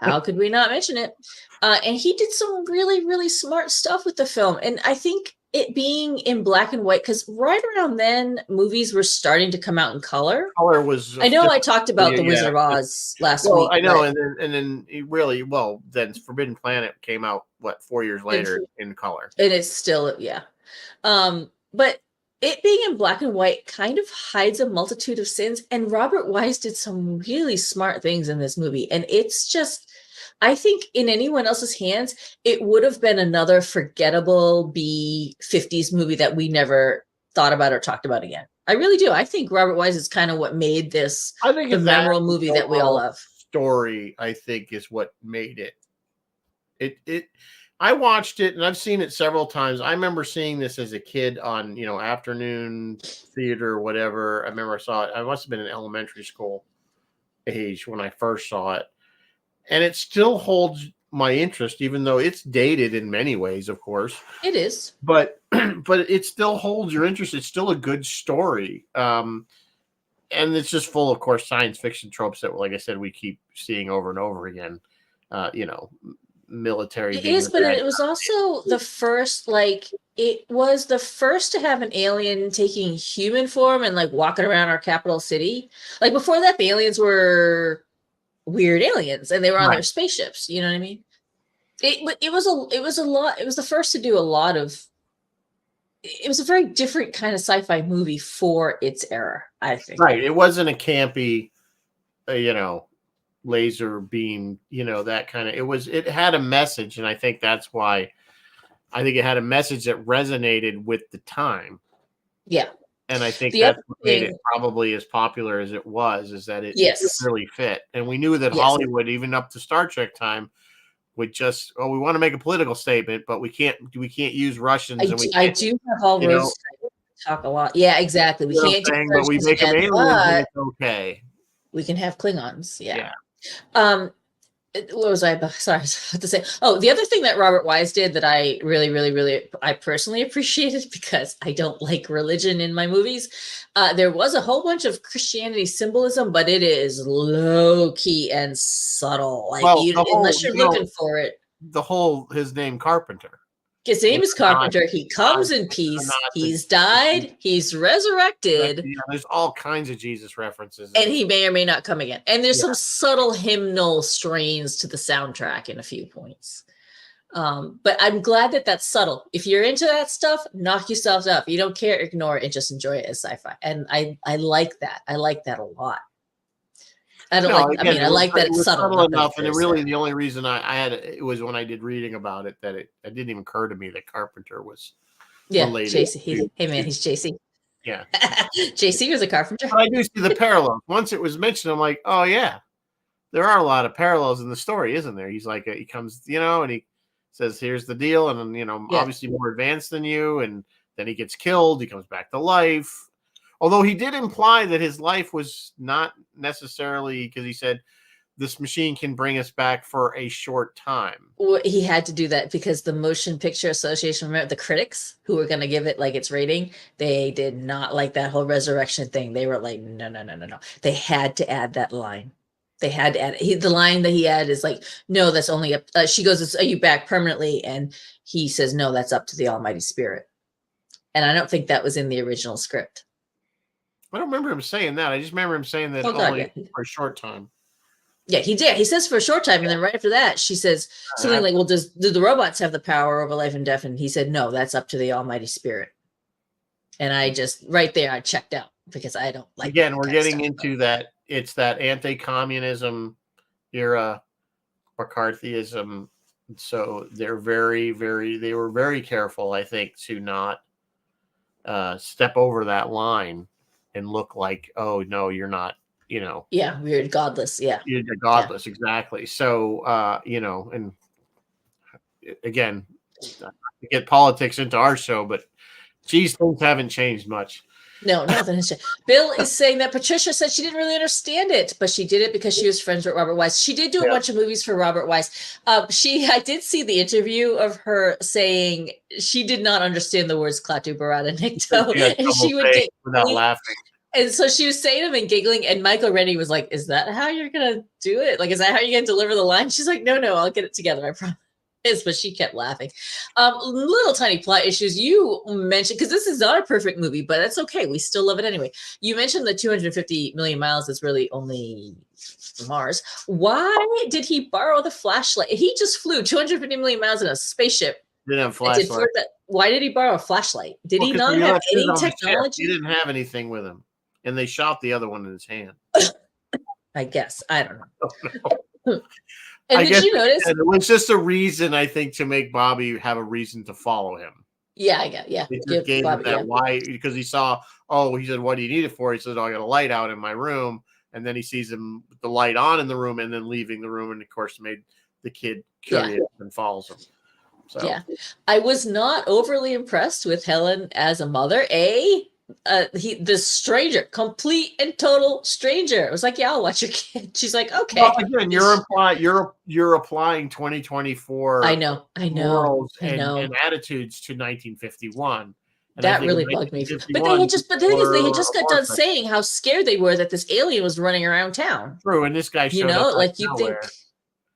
How could we not mention it? And he did some really, really smart stuff with the film. And I think it being in black and white, because right around then movies were starting to come out in color. Color was I know I talked about The Wizard of yeah. Oz last Well, week, I know, but and then it really well then Forbidden Planet came out what 4 years later in color. and it's still yeah. But it being in black and white kind of hides a multitude of sins. And Robert Wise did some really smart things in this movie. And it's just, I think in anyone else's hands, it would have been another forgettable B-50s movie that we never thought about or talked about again. I really do. I think Robert Wise is kind of what made this I think the it's memorable movie that we all love. Story, I think, is what made it. I watched it and I've seen it several times. I remember seeing this as a kid on, afternoon theater or whatever. I remember I saw it. I must have been in elementary school age when I first saw it. And it still holds my interest, even though it's dated in many ways, of course. It is. But but it still holds your interest. It's still a good story. And it's just full, of course, science fiction tropes that, like I said, we keep seeing over and over again. Military. It is, but it was also the first, it was the first to have an alien taking human form and walking around our capital city. Like before that, the aliens were weird aliens and they were on their spaceships. You know what I mean? It was a lot. It was the first to do a lot of. It was a very different kind of sci-fi movie for its era, I think. Right. It wasn't a campy, laser beam, that kind of, it had a message. And I think that's why it had a message that resonated with the time. Yeah. And I think that's what made it probably as popular as it was, is that it really fit. And we knew that Hollywood, even up to Star Trek time, would just, we want to make a political statement, but we can't use Russians. I do have all those talk a lot. Yeah, exactly. We can't do Russians, but we make them aliens and it's okay. We can have Klingons. Yeah. What was I about to say? Oh, the other thing that Robert Wise did that I really, really, really, I personally appreciated, because I don't like religion in my movies. There was a whole bunch of Christianity symbolism, but it is low key and subtle. Unless you're looking for it. His name Carpenter. His name is Carpenter. He comes in peace. He's died. He's resurrected. There's all kinds of Jesus references. And he may or may not come again. And there's some subtle hymnal strains to the soundtrack in a few points. But I'm glad that that's subtle. If you're into that stuff, knock yourselves up. You don't care, ignore it, and just enjoy it as sci-fi. And I like that. I like that a lot. I like that it's subtle enough, and really the only reason I had it was when I did reading about it that it didn't even occur to me that Carpenter was related. JC. Hey man, he's JC. Yeah, JC was a carpenter. But I do see the parallels. Once it was mentioned, I'm like, oh yeah, there are a lot of parallels in the story, isn't there? He's like, he comes, and he says, "Here's the deal," and then obviously more advanced than you, and then he gets killed. He comes back to life. Although he did imply that his life was not necessarily, because he said this machine can bring us back for a short time. Well, he had to do that because the Motion Picture Association, remember the critics who were going to give it its rating, they did not like that whole resurrection thing. They were like, no. They had to add that line. They had to add it. The line that he had is no, that's only up. She goes, "Are you back permanently?" And he says, "No, that's up to the Almighty Spirit." And I don't think that was in the original script. I don't remember him saying that. I just remember him saying that only for a short time. Yeah, he did. He says for a short time, and then right after that, she says something like, "Well, do the robots have the power over life and death?" And he said, "No, that's up to the Almighty Spirit." And I just right there, I checked out because I don't like. Again, we're getting into that. It's that anti-communism era, McCarthyism. So they're they were very careful, I think, to not step over that line and look like, oh no, you're not, yeah, weird, godless. Yeah, you're godless. Exactly. So and again, we get politics into our show, but geez, things haven't changed much. No, nothing has changed. Bill is saying that Patricia said she didn't really understand it, but she did it because she was friends with Robert Wise. She did do a bunch of movies for Robert Wise. I did see the interview of her saying she did not understand the words Klaatu, barada, nikto, and she would get without laughing. And so she was saying them and giggling, and Michael Rennie was like, "Is that how you're gonna do it? Is that how you're gonna deliver the line?" She's like, "No, I'll get it together, I promise." is, but she kept laughing. Little tiny plot issues you mentioned, because this is not a perfect movie, but that's okay. We still love it anyway. You mentioned the 250 million miles is really only Mars. Why did he borrow the flashlight? He just flew 250 million miles in a spaceship. Didn't have flashlight. Why did he borrow a flashlight? Did he not have any technology? He didn't have anything with him, and they shot the other one in his hand. I guess. I don't know. Oh, and did you notice? It was just a reason, I think, to make Bobby have a reason to follow him. Yeah, I got. Yeah, he just gave him that why, because he saw. Oh, he said, "What do you need it for?" He said, "Oh, I got a light out in my room." And then he sees him with the light on in the room, and then leaving the room, and of course made the kid curious and follows him. So. Yeah, I was not overly impressed with Helen as a mother. The stranger, complete and total stranger. It was like, yeah, I'll watch your kid. She's like, okay. Well, again, you're applying 2024. I know. Morals and attitudes to 1951. That really bugged me. But the thing is, they had just got done saying how scared they were that this alien was running around town. True, and this guy showed up like you think.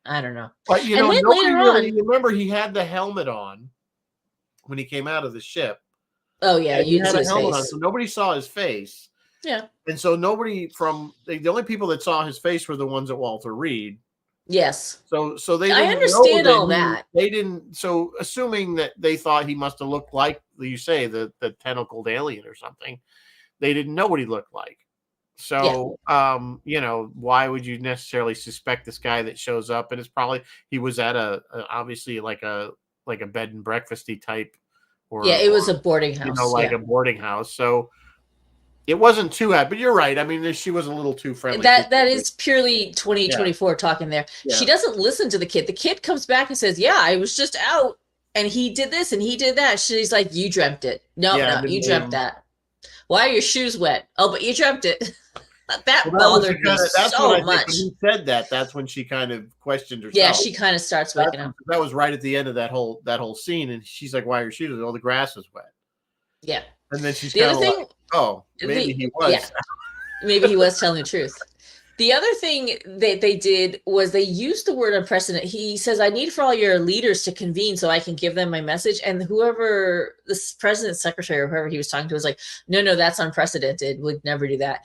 I don't know. But nobody really, remember he had the helmet on when he came out of the ship. Oh yeah, you had a helmet on, so nobody saw his face. Yeah, and so nobody from the only people that saw his face were the ones at Walter Reed. Yes. So they didn't I understand all that. They didn't. So assuming that they thought he must have looked like you say the tentacled alien or something, they didn't know what he looked like. So, why would you necessarily suspect this guy that shows up? And it's probably he was at obviously like a bed and breakfasty type, it was a boarding house, a boarding house. So it wasn't too bad. But you're right. I mean, she was a little too friendly. That is purely 2024 talking there. Yeah. She doesn't listen to the kid. The kid comes back and says, "Yeah, I was just out, and he did this and he did that." She's like, "You dreamt it. No, you dreamt that. Why are your shoes wet? Oh, but you dreamt it." That bothered me so much. When he said that, that's when she kind of questioned herself. Yeah, she kind of starts waking up. That was right at the end of that whole scene, and she's like, "Why are your shoes? Oh, the grass is wet." Yeah, and then she's kind of like, "Oh, maybe he was." Yeah, maybe he was telling the truth. The other thing that they did was they used the word unprecedented. He says, "I need for all your leaders to convene so I can give them my message." And whoever this president's secretary or whoever he was talking to was like, "No, that's unprecedented. Would never do that."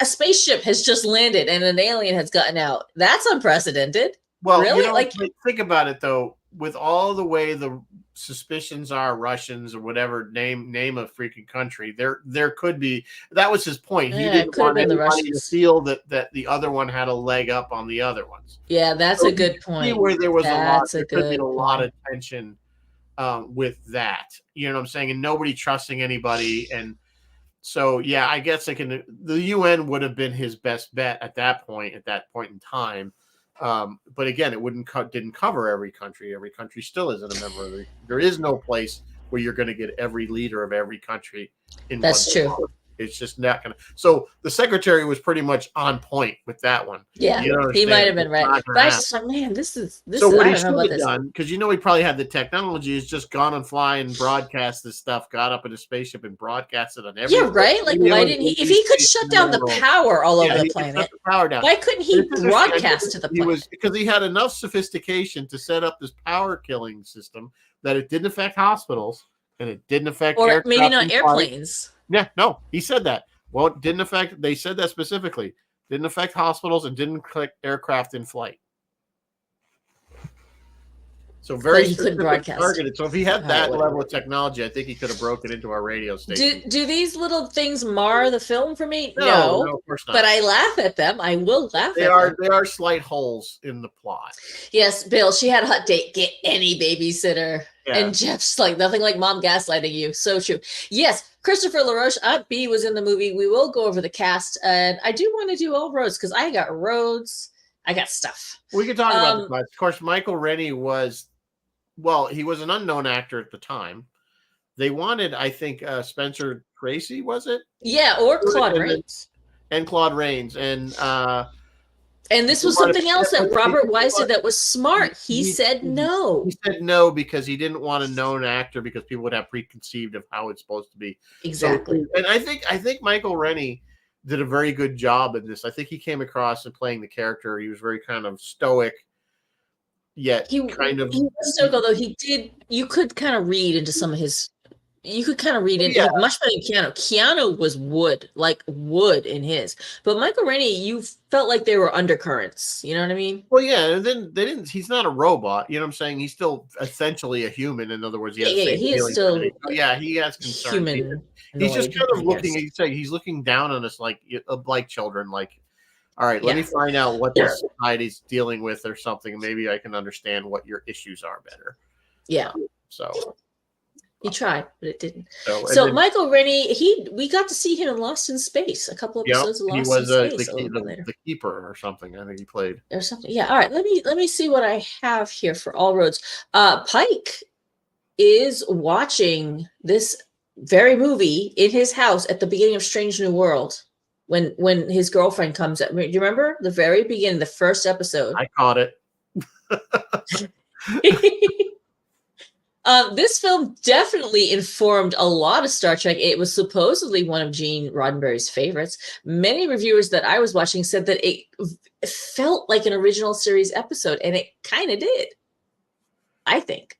A spaceship has just landed and an alien has gotten out. That's unprecedented. Well, really? Think about it though. With all the way the suspicions are Russians or whatever, name a freaking country. There could be. That was his point. He didn't want anybody to feel that the other one had a leg up on the other ones. Yeah, that's a good point. Where there was there could be a lot of tension with that. You know what I'm saying? And nobody trusting anybody and. So yeah, I guess the UN would have been his best bet at that point in time. But again, it didn't cover every country. Every country still isn't a member of the. There is no place where you're going to get every leader of every country in. That's true. It's just not going to. So the secretary was pretty much on point with that one. Yeah, he might have been right. But I was just like, man, this is. So what he should have done, because he probably had the technology, is just gone and fly and broadcast this stuff. Got up in a spaceship and broadcast it on every. Yeah, right. Like, why didn't he? If he could shut down the power all over the planet, why couldn't he broadcast to the planet? Because he had enough sophistication to set up this power killing system that it didn't affect hospitals and it didn't affect or maybe not airplanes. Yeah, no, he said that. Well, it didn't affect. They said that specifically. Didn't affect hospitals and didn't affect aircraft in flight. So very targeted. So if he had that level of technology, I think he could have broken into our radio station. Do these little things mar the film for me? No, of course not. But I laugh at them. I will laugh at them. They are slight holes in the plot. Yes, Bill, she had a hot date. Get any babysitter. Yeah. And Jeff's like, nothing like mom gaslighting you. So true. Yes, Christopher LaRoche, Aunt B, was in the movie. We will go over the cast. And I do want to do all roads because I got roads. I got stuff. We can talk about the class. Of course, Michael Rennie was... Well, he was an unknown actor at the time. They wanted, I think, Spencer Tracy, was it? Yeah, or Claude Rains. And Claude Rains. And this was something else that Robert Wise did that was smart. He said no. He said no because he didn't want a known actor because people would have preconceived of how it's supposed to be. Exactly. So, and I think Michael Rennie did a very good job in this. I think he came across in playing the character. He was very kind of stoic. yet kind of. He was stoic, although you could kind of read into some of his. You could kind of read it. Yeah. Much better than Keanu. Keanu was wood, like wood in his. But Michael Rennie, you felt like there were undercurrents. You know what I mean? Well, yeah, and then they didn't. He's not a robot. You know what I'm saying? He's still essentially a human. In other words, he has the same he is feelings. still Yeah, he has concerns. human. He's just kind of looking. He's looking down on us like children. Like, all right, let me find out what this society's dealing with or something. Maybe I can understand what your issues are better. Yeah. So. He tried, but it didn't. So then, Michael Rennie, we got to see him in Lost in Space, a couple episodes of Lost in Space. The keeper or something. I think he played or something. Yeah. All right. Let me see what I have here for All Roads. Pike is watching this very movie in his house at the beginning of Strange New World when his girlfriend comes up. Do you remember the very beginning, the first episode? I caught it. This film definitely informed a lot of Star Trek. It was supposedly one of Gene Roddenberry's favorites. Many reviewers that I was watching said that it felt like an original series episode, and it kind of did. I think,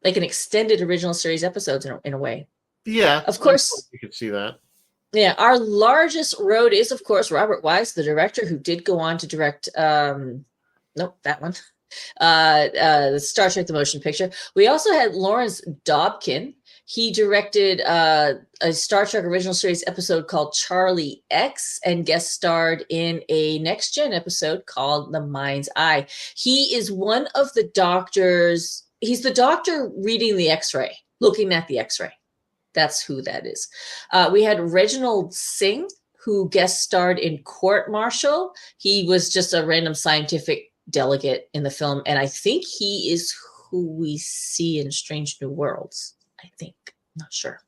like an extended original series episode in a way. Yeah, of course, you could see that. Yeah, our largest road is, of course, Robert Wise, the director who did go on to direct. Nope, that one. The Star Trek: The Motion Picture. We also had Lawrence Dobkin. He directed a Star Trek original series episode called Charlie X and guest starred in a Next Gen episode called The Mind's Eye. He is one of the doctors. He's the doctor reading the X-ray, looking at the X-ray. That's who that is. We had Reginald Singh, who guest starred in Court Martial. He was just a random scientific delegate in the film, and I think he is who we see in Strange New Worlds. I think, not sure.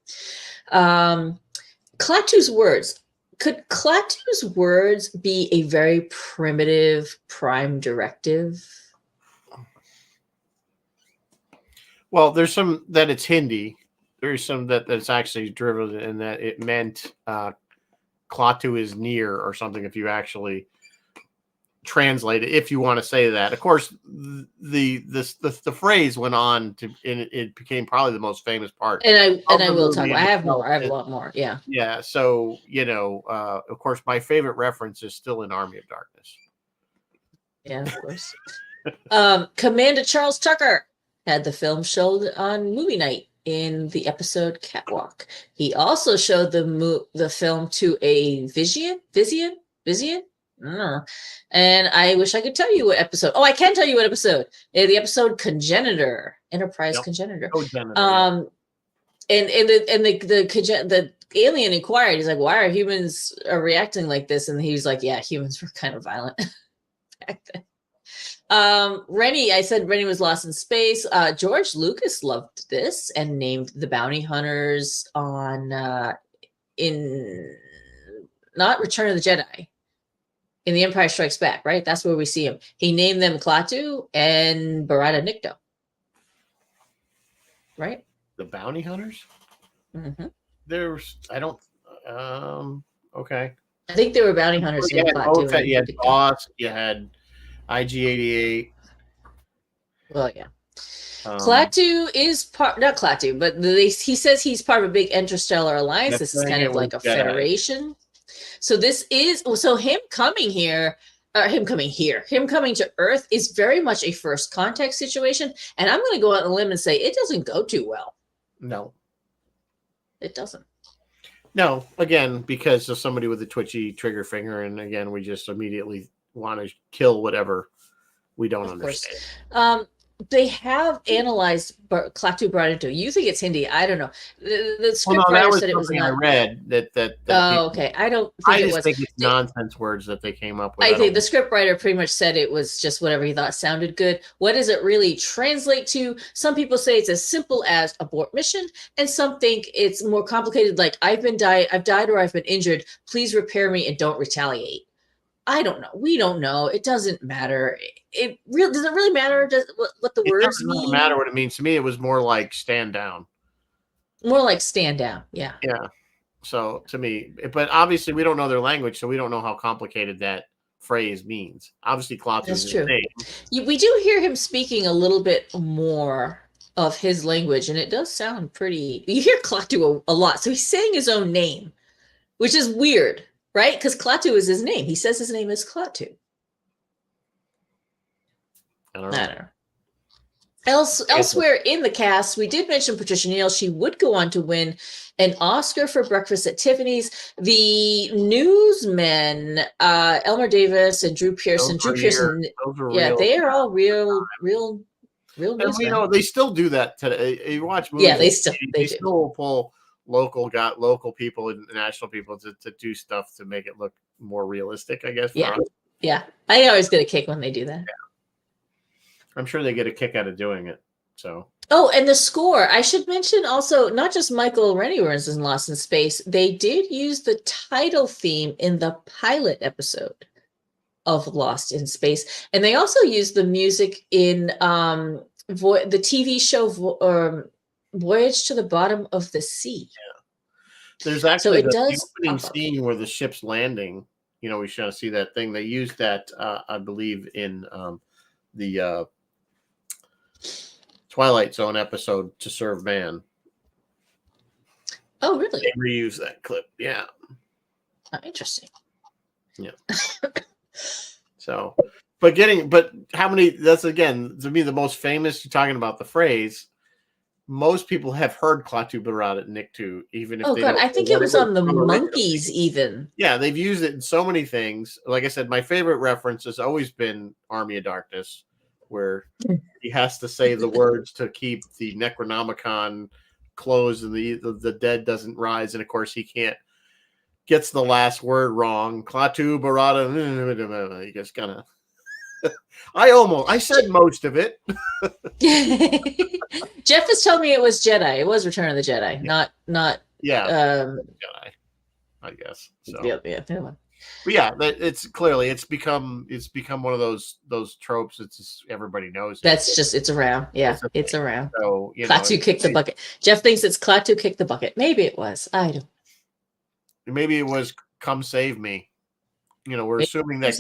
Klaatu's words. Could Klaatu's words be a very primitive prime directive? Well, there's some that it's Hindi. There's some that's actually driven in that it meant Klaatu is near or something. If you actually translate it, if you want to say that. Of course, the phrase went on to, and it became probably the most famous part. And I will talk. I have more. I have a lot more. Yeah. Yeah. So of course, my favorite reference is still in Army of Darkness. Yeah, of course. Commander Charles Tucker had the film showed on movie night in the episode Catwalk. He also showed the film to a Vizian. And I wish I could tell you what episode. Oh, I can tell you what episode. The episode Congenitor, Enterprise Congenitor. And the alien inquired. He's like, "Why are humans reacting like this?" And he's like, "Yeah, humans were kind of violent back then." Rennie, I said Rennie was Lost in Space. George Lucas loved this and named the bounty hunters on in not Return of the Jedi. In The Empire Strikes Back, right? That's where we see him. He named them Klaatu and Barada Nikto. Right? The bounty hunters? Mm-hmm. Okay. I think they were bounty hunters. You had Boss, you had IG-88. Well, yeah. Klaatu is not Klaatu, but he says he's part of a big interstellar alliance. This is kind of like a federation. So him coming to Earth is very much a first contact situation. And I'm going to go out on a limb and say it doesn't go too well. No, it doesn't. No, again, because of somebody with a twitchy trigger finger. And again, we just immediately want to kill whatever we don't understand. They have analyzed Klaatu brought into. You think it's Hindi? I don't know. The script writer said it was not. I read that. Okay. I don't. I just think it's nonsense words that they came up with. I think the script writer pretty much said it was just whatever he thought sounded good. What does it really translate to? Some people say it's as simple as abort mission, and some think it's more complicated. Like I've died, or I've been injured. Please repair me and don't retaliate. I don't know. We don't know. It doesn't matter. Does it really matter? What the words mean? It doesn't matter what it means to me. It was more like stand down. More like stand down. Yeah. Yeah. So to me, but obviously we don't know their language, so we don't know how complicated that phrase means. Obviously, Klaatu That's is his true. name. We do hear him speaking a little bit more of his language, and it does sound pretty. You hear Klaatu a lot, so he's saying his own name, which is weird, right? Because Klaatu is his name. He says his name is Klaatu. I don't know. Elsewhere in the cast, we did mention Patricia Neal. She would go on to win an Oscar for Breakfast at Tiffany's. The newsmen, Elmer Davis and Drew Pearson. Yeah, they are all real and newsmen. they still do that today. You watch movies. Yeah, they still pull local people and national people to do stuff to make it look more realistic, I guess. Yeah. I always get a kick when they do that. Yeah. I'm sure they get a kick out of doing it. So. Oh, and the score. I should mention also, not just Michael Rennie-Burns in Lost in Space. They did use the title theme in the pilot episode of Lost in Space. And they also used the music in the TV show Voyage to the Bottom of the Sea. Yeah. There's actually the opening scene where the ship's landing. We should see that thing. They used that, I believe, in the Twilight Zone episode To Serve Man. Oh, really? They reused that clip. Yeah. Oh, interesting. Yeah. So, but how many? That's again to me the most famous. You're talking about the phrase. Most people have heard Klaatu, barada, nikto, even if they don't. I think it was on the Monkeys even. Yeah, they've used it in so many things. Like I said, my favorite reference has always been Army of Darkness, where he has to say the words to keep the Necronomicon closed and the dead doesn't rise. And of course he gets the last word wrong. Klaatu, barada. He just kind of, I said most of it. Jeff has told me it was Jedi. It was Return of the Jedi, not Jedi, I guess. So. Yeah. But yeah, it's become one of those tropes. It's just, everybody knows. It's around. Yeah, it's around. So Klaatu kicked the bucket. Jeff thinks it's Klaatu kicked the bucket. Maybe it was. I don't. Maybe it was "Come Save Me." We're assuming that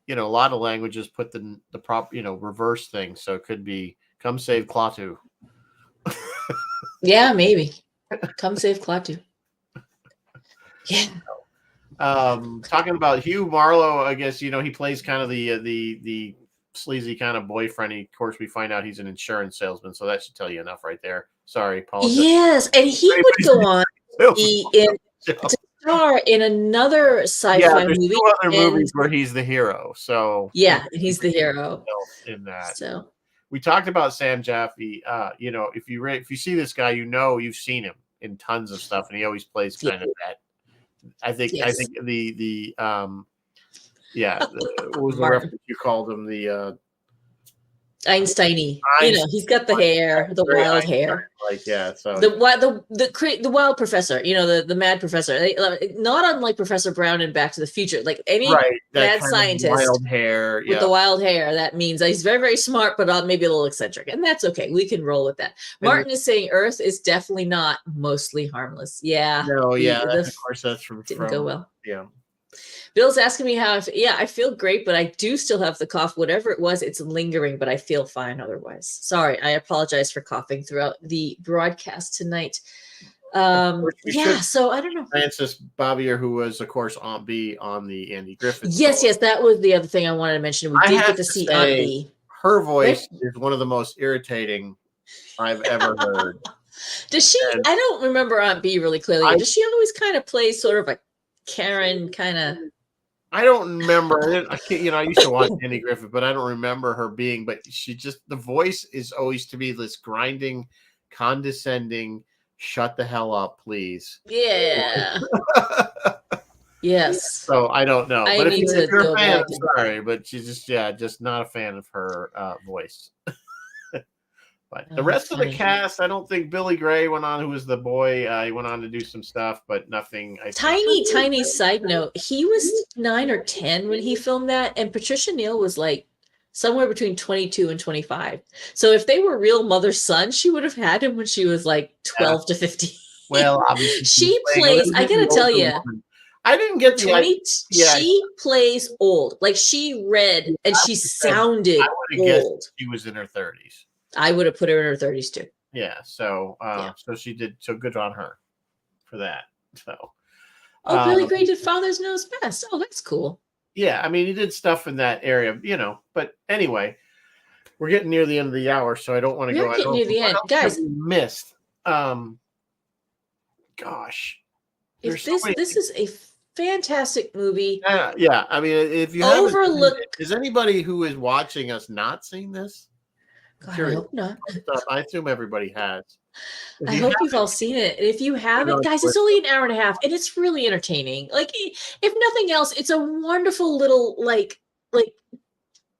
a lot of languages put the prop reverse thing, so it could be "Come Save Klaatu." Yeah, maybe. Come save Klaatu. Yeah. Talking about Hugh Marlowe, I guess he plays kind of the sleazy kind of boyfriend. Of course, we find out he's an insurance salesman, so that should tell you enough right there. Sorry, apologize. Yes, and he would go on to star in another sci-fi movie. Two other movies where he's the hero. So yeah, he's the hero in that. So we talked about Sam Jaffe. If you see this guy, you've seen him in tons of stuff, and he always plays kind of that. I think the what was the reference you called him? The Einstein-y. He's got the hair, the wild hair. So the wild professor, the mad professor. Not unlike Professor Brown in Back to the Future. Like any mad scientist wild hair, with the wild hair, that means he's very, very smart, but maybe a little eccentric. And that's okay. We can roll with that. Martin is saying Earth is definitely not mostly harmless. Yeah. No, of course that's didn't go well. Yeah. Bill's asking me how I feel great, but I do still have the cough. Whatever it was, it's lingering, but I feel fine otherwise. Sorry, I apologize for coughing throughout the broadcast tonight. So I don't know. Frances Bobbier, who was, of course, Aunt B on the Andy Griffith. Yes, that was the other thing I wanted to mention. We did get to see Aunt B. Her voice is one of the most irritating I've ever heard. Does she? I don't remember Aunt B really clearly. Does she always kind of play sort of a Karen kind of? I don't remember. I used to watch Andy Griffith, but I don't remember her being. But she the voice is always to be this grinding, condescending. Shut the hell up, please. Yeah. Yes. So I don't know. But if you're a fan, I'm sorry, but she's just not a fan of her voice. But the rest of the cast, I don't think Billy Gray went on, who was the boy. He went on to do some stuff, but nothing. Tiny side note. He was 9 or 10 when he filmed that, and Patricia Neal was like somewhere between 22 and 25. So if they were real mother-son, she would have had him when she was like 12 to 15. Well, obviously. She plays, I got to tell you. I didn't get To the me, yeah. she plays old. Like she read and she sounded I would have guessed old. she was in her 30s. I would have put her in her 30s too. Yeah, so Yeah. so she did, so good on her for that. So Oh, Billy Gray did Father's Knows Best. Oh, that's cool. yeah, I mean, he did stuff in that area, you know. But anyway, we're getting near the end of the hour, so I don't want to We go. are getting near the What end, else have guys. we missed? Gosh, If there's so many. this is a fantastic movie. Yeah, I mean, if you haven't seen Overlook. it, is anybody who is watching us not seen this? God, Curious. I hope not. I assume everybody has. I hope you've all seen it. If you haven't, guys, it's only an hour and a half, and it's really entertaining. Like, if nothing else, it's a wonderful little like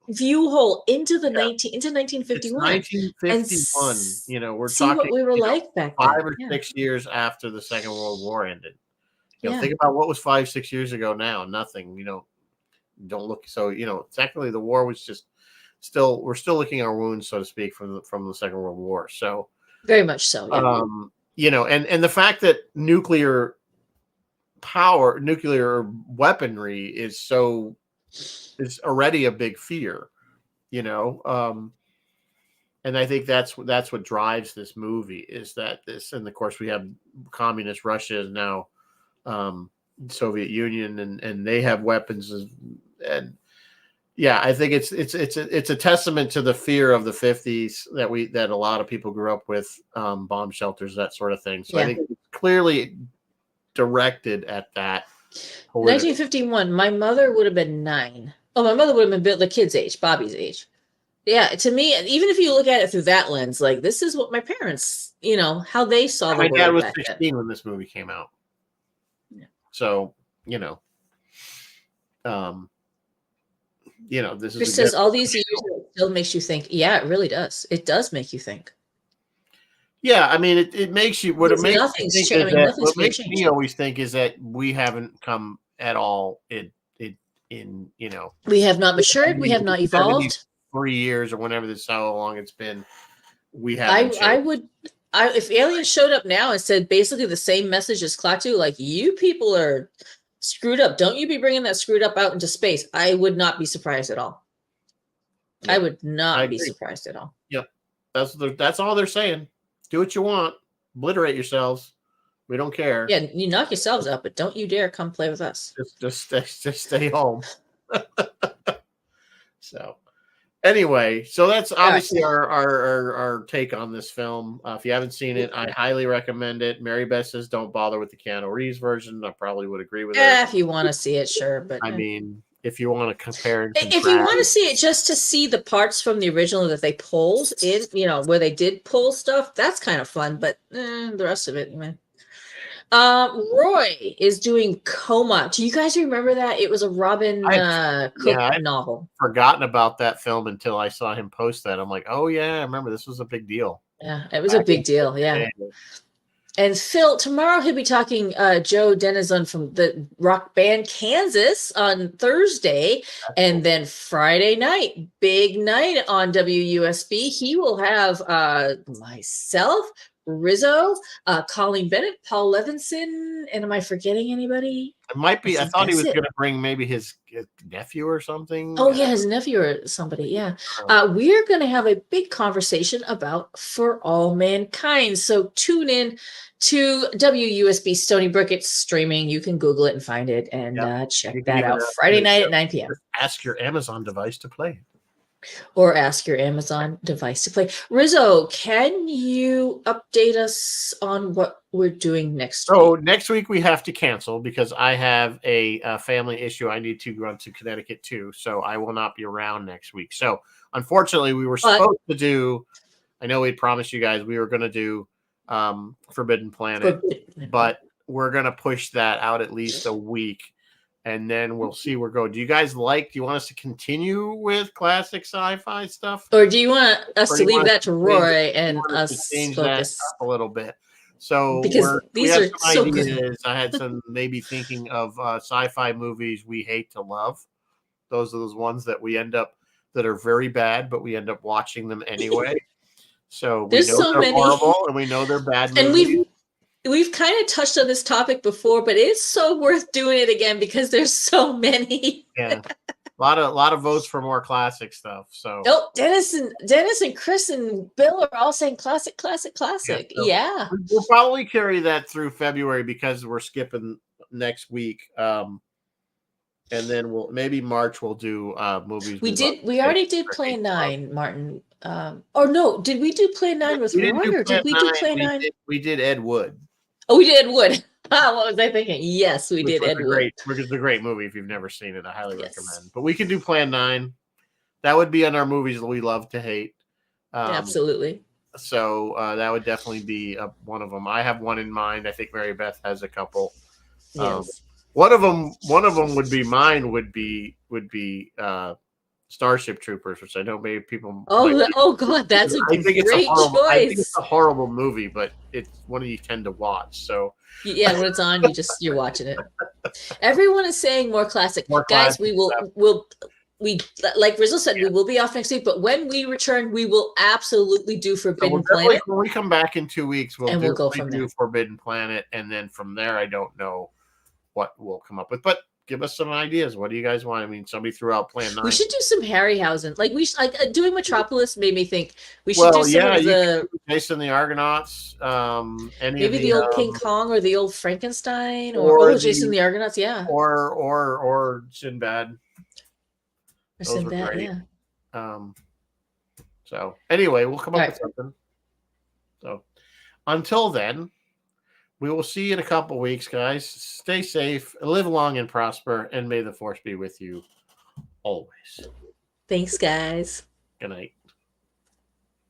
view hole into the 1951. It's 1951. You know, we're see talking what we were like back then. 5 or 6 years after the Second World War ended. You know, think about what was 5, 6 years ago now. Nothing. You know, don't look. So, you know, technically the war was just we're still licking our wounds, so to speak, from the Second World War. So very much so. Yeah. You know, and the fact that nuclear weaponry is already a big fear, you know. And I think that's what drives this movie, is that this, and of course we have communist Russia is now Soviet Union, and they have weapons, and yeah, I think it's a testament to the fear of the 50s that a lot of people grew up with, bomb shelters, that sort of thing. So I think it's clearly directed at that. 1951. My mother would have been 9. Oh, my mother would have been the kid's age, Bobby's age. Yeah, to me, even if you look at it through that lens, like this is what my parents, you know, how they saw the world. My dad was back 16 then. when this movie came out. Yeah. So, you know, this Chris says all these years it still makes you think. Yeah, it really does. It does make you think. Yeah, I mean, it makes you. What it makes me always think is that we haven't come at all in you know. We have not matured. We have not evolved. 3 years or whenever this how long it's been. We haven't. If aliens showed up now and said basically the same message as Klaatu, like, you people are screwed up. Don't you be bringing that screwed up out into space. I would not be surprised at all. Yeah, I would not be surprised at all. Yep. That's all they're saying. Do what you want. Obliterate yourselves. We don't care. Yeah, you knock yourselves up, but don't you dare come play with us. Just stay home. So anyway, so that's obviously our take on this film. If you haven't seen it, I highly recommend it. Mary Beth says don't bother with the Keanu Reeves version. I probably would agree with her. If you want to see it, sure. But I mean, if you want to compare and if you want to see it just to see the parts from the original that they pulled in, you know, where they did pull stuff, that's kind of fun. But the rest of it, man. Roy is doing Coma. Do you guys remember that? It was a Robin Cook novel. I'd forgotten about that film until I saw him post that. I'm like, oh yeah, I remember this was a big deal. Yeah, it was a big deal. Yeah. And Phil, tomorrow he'll be talking Joe Dennison from the rock band Kansas on Thursday. And then Friday night, big night on WUSB. He will have myself, Rizzo, Colleen Bennett, Paul Levinson, and am I forgetting anybody? It might be. I thought he was going to bring maybe his nephew or something. Oh yeah, his nephew or somebody. Yeah, we're going to have a big conversation about For All Mankind. So tune in to WUSB Stony Brook. It's streaming. You can Google it and find it and check that out. Friday night at 9 p.m. Ask your Amazon device to play. Or ask your Amazon device to play. Rizzo, can you update us on what we're doing next week? So next week we have to cancel because I have a family issue. I need to run to Connecticut too, so I will not be around next week. So unfortunately, we were supposed to do. I know we promised you guys we were going to do Forbidden Planet, but we're going to push that out at least a week. And then we'll see where we go. Do you guys do you want us to continue with classic sci-fi stuff? Or do you want us to leave that to Roy and us change focus that a little bit? So because these are so ideas. Good. I had some maybe thinking of sci-fi movies we hate to love. Those are those ones that we end up that are very bad, but we end up watching them anyway. So we know they're horrible and we know they're bad movies. we've kind of touched on this topic before, but it's so worth doing it again because there's so many. Yeah. A lot of votes for more classic stuff. So Oh, Dennis and Chris and Bill are all saying classic, classic, classic. so Yeah. we'll probably carry that through February because we're skipping next week. And then maybe March we'll do movies. We already did Plan 9, Martin. Or no, did we do Plan 9 with We didn't Roy, do or Plan did we 9. do Plan 9? We did Ed Wood. Oh, we did Ed Wood. What was I thinking? Yes, we Which did was Ed Wood. which is a great movie. If you've never seen it, I highly recommend. But we could do Plan 9. That would be on our movies that we love to hate. Absolutely. So that would definitely be one of them. I have one in mind. I think Mary Beth has a couple. Yes. One of them would be mine. Would be Starship Troopers, which I know maybe people. Oh God, that's a great choice. I think it's a horrible movie, but it's one you tend to watch. So yeah, when it's on, you're watching it. Everyone is saying more classic. Guys, we like Rizzo said, we will be off next week, but when we return, we will absolutely do Forbidden Planet. When we come back in 2 weeks, we'll go from there. Forbidden Planet, and then from there, I don't know what we'll come up with, but give us some ideas. What do you guys want? I mean, somebody threw out Plan 9. We should do some Harryhausen. Like doing Metropolis made me think we should do some of the Jason the Argonauts. Maybe the old King Kong or the old Frankenstein or Jason the Argonauts. Yeah. Or Sinbad. Or Sinbad. Yeah. So anyway, we'll come up with something. So until then, we will see you in a couple weeks, guys. Stay safe, live long and prosper, and may the force be with you always. Thanks, guys. Good night.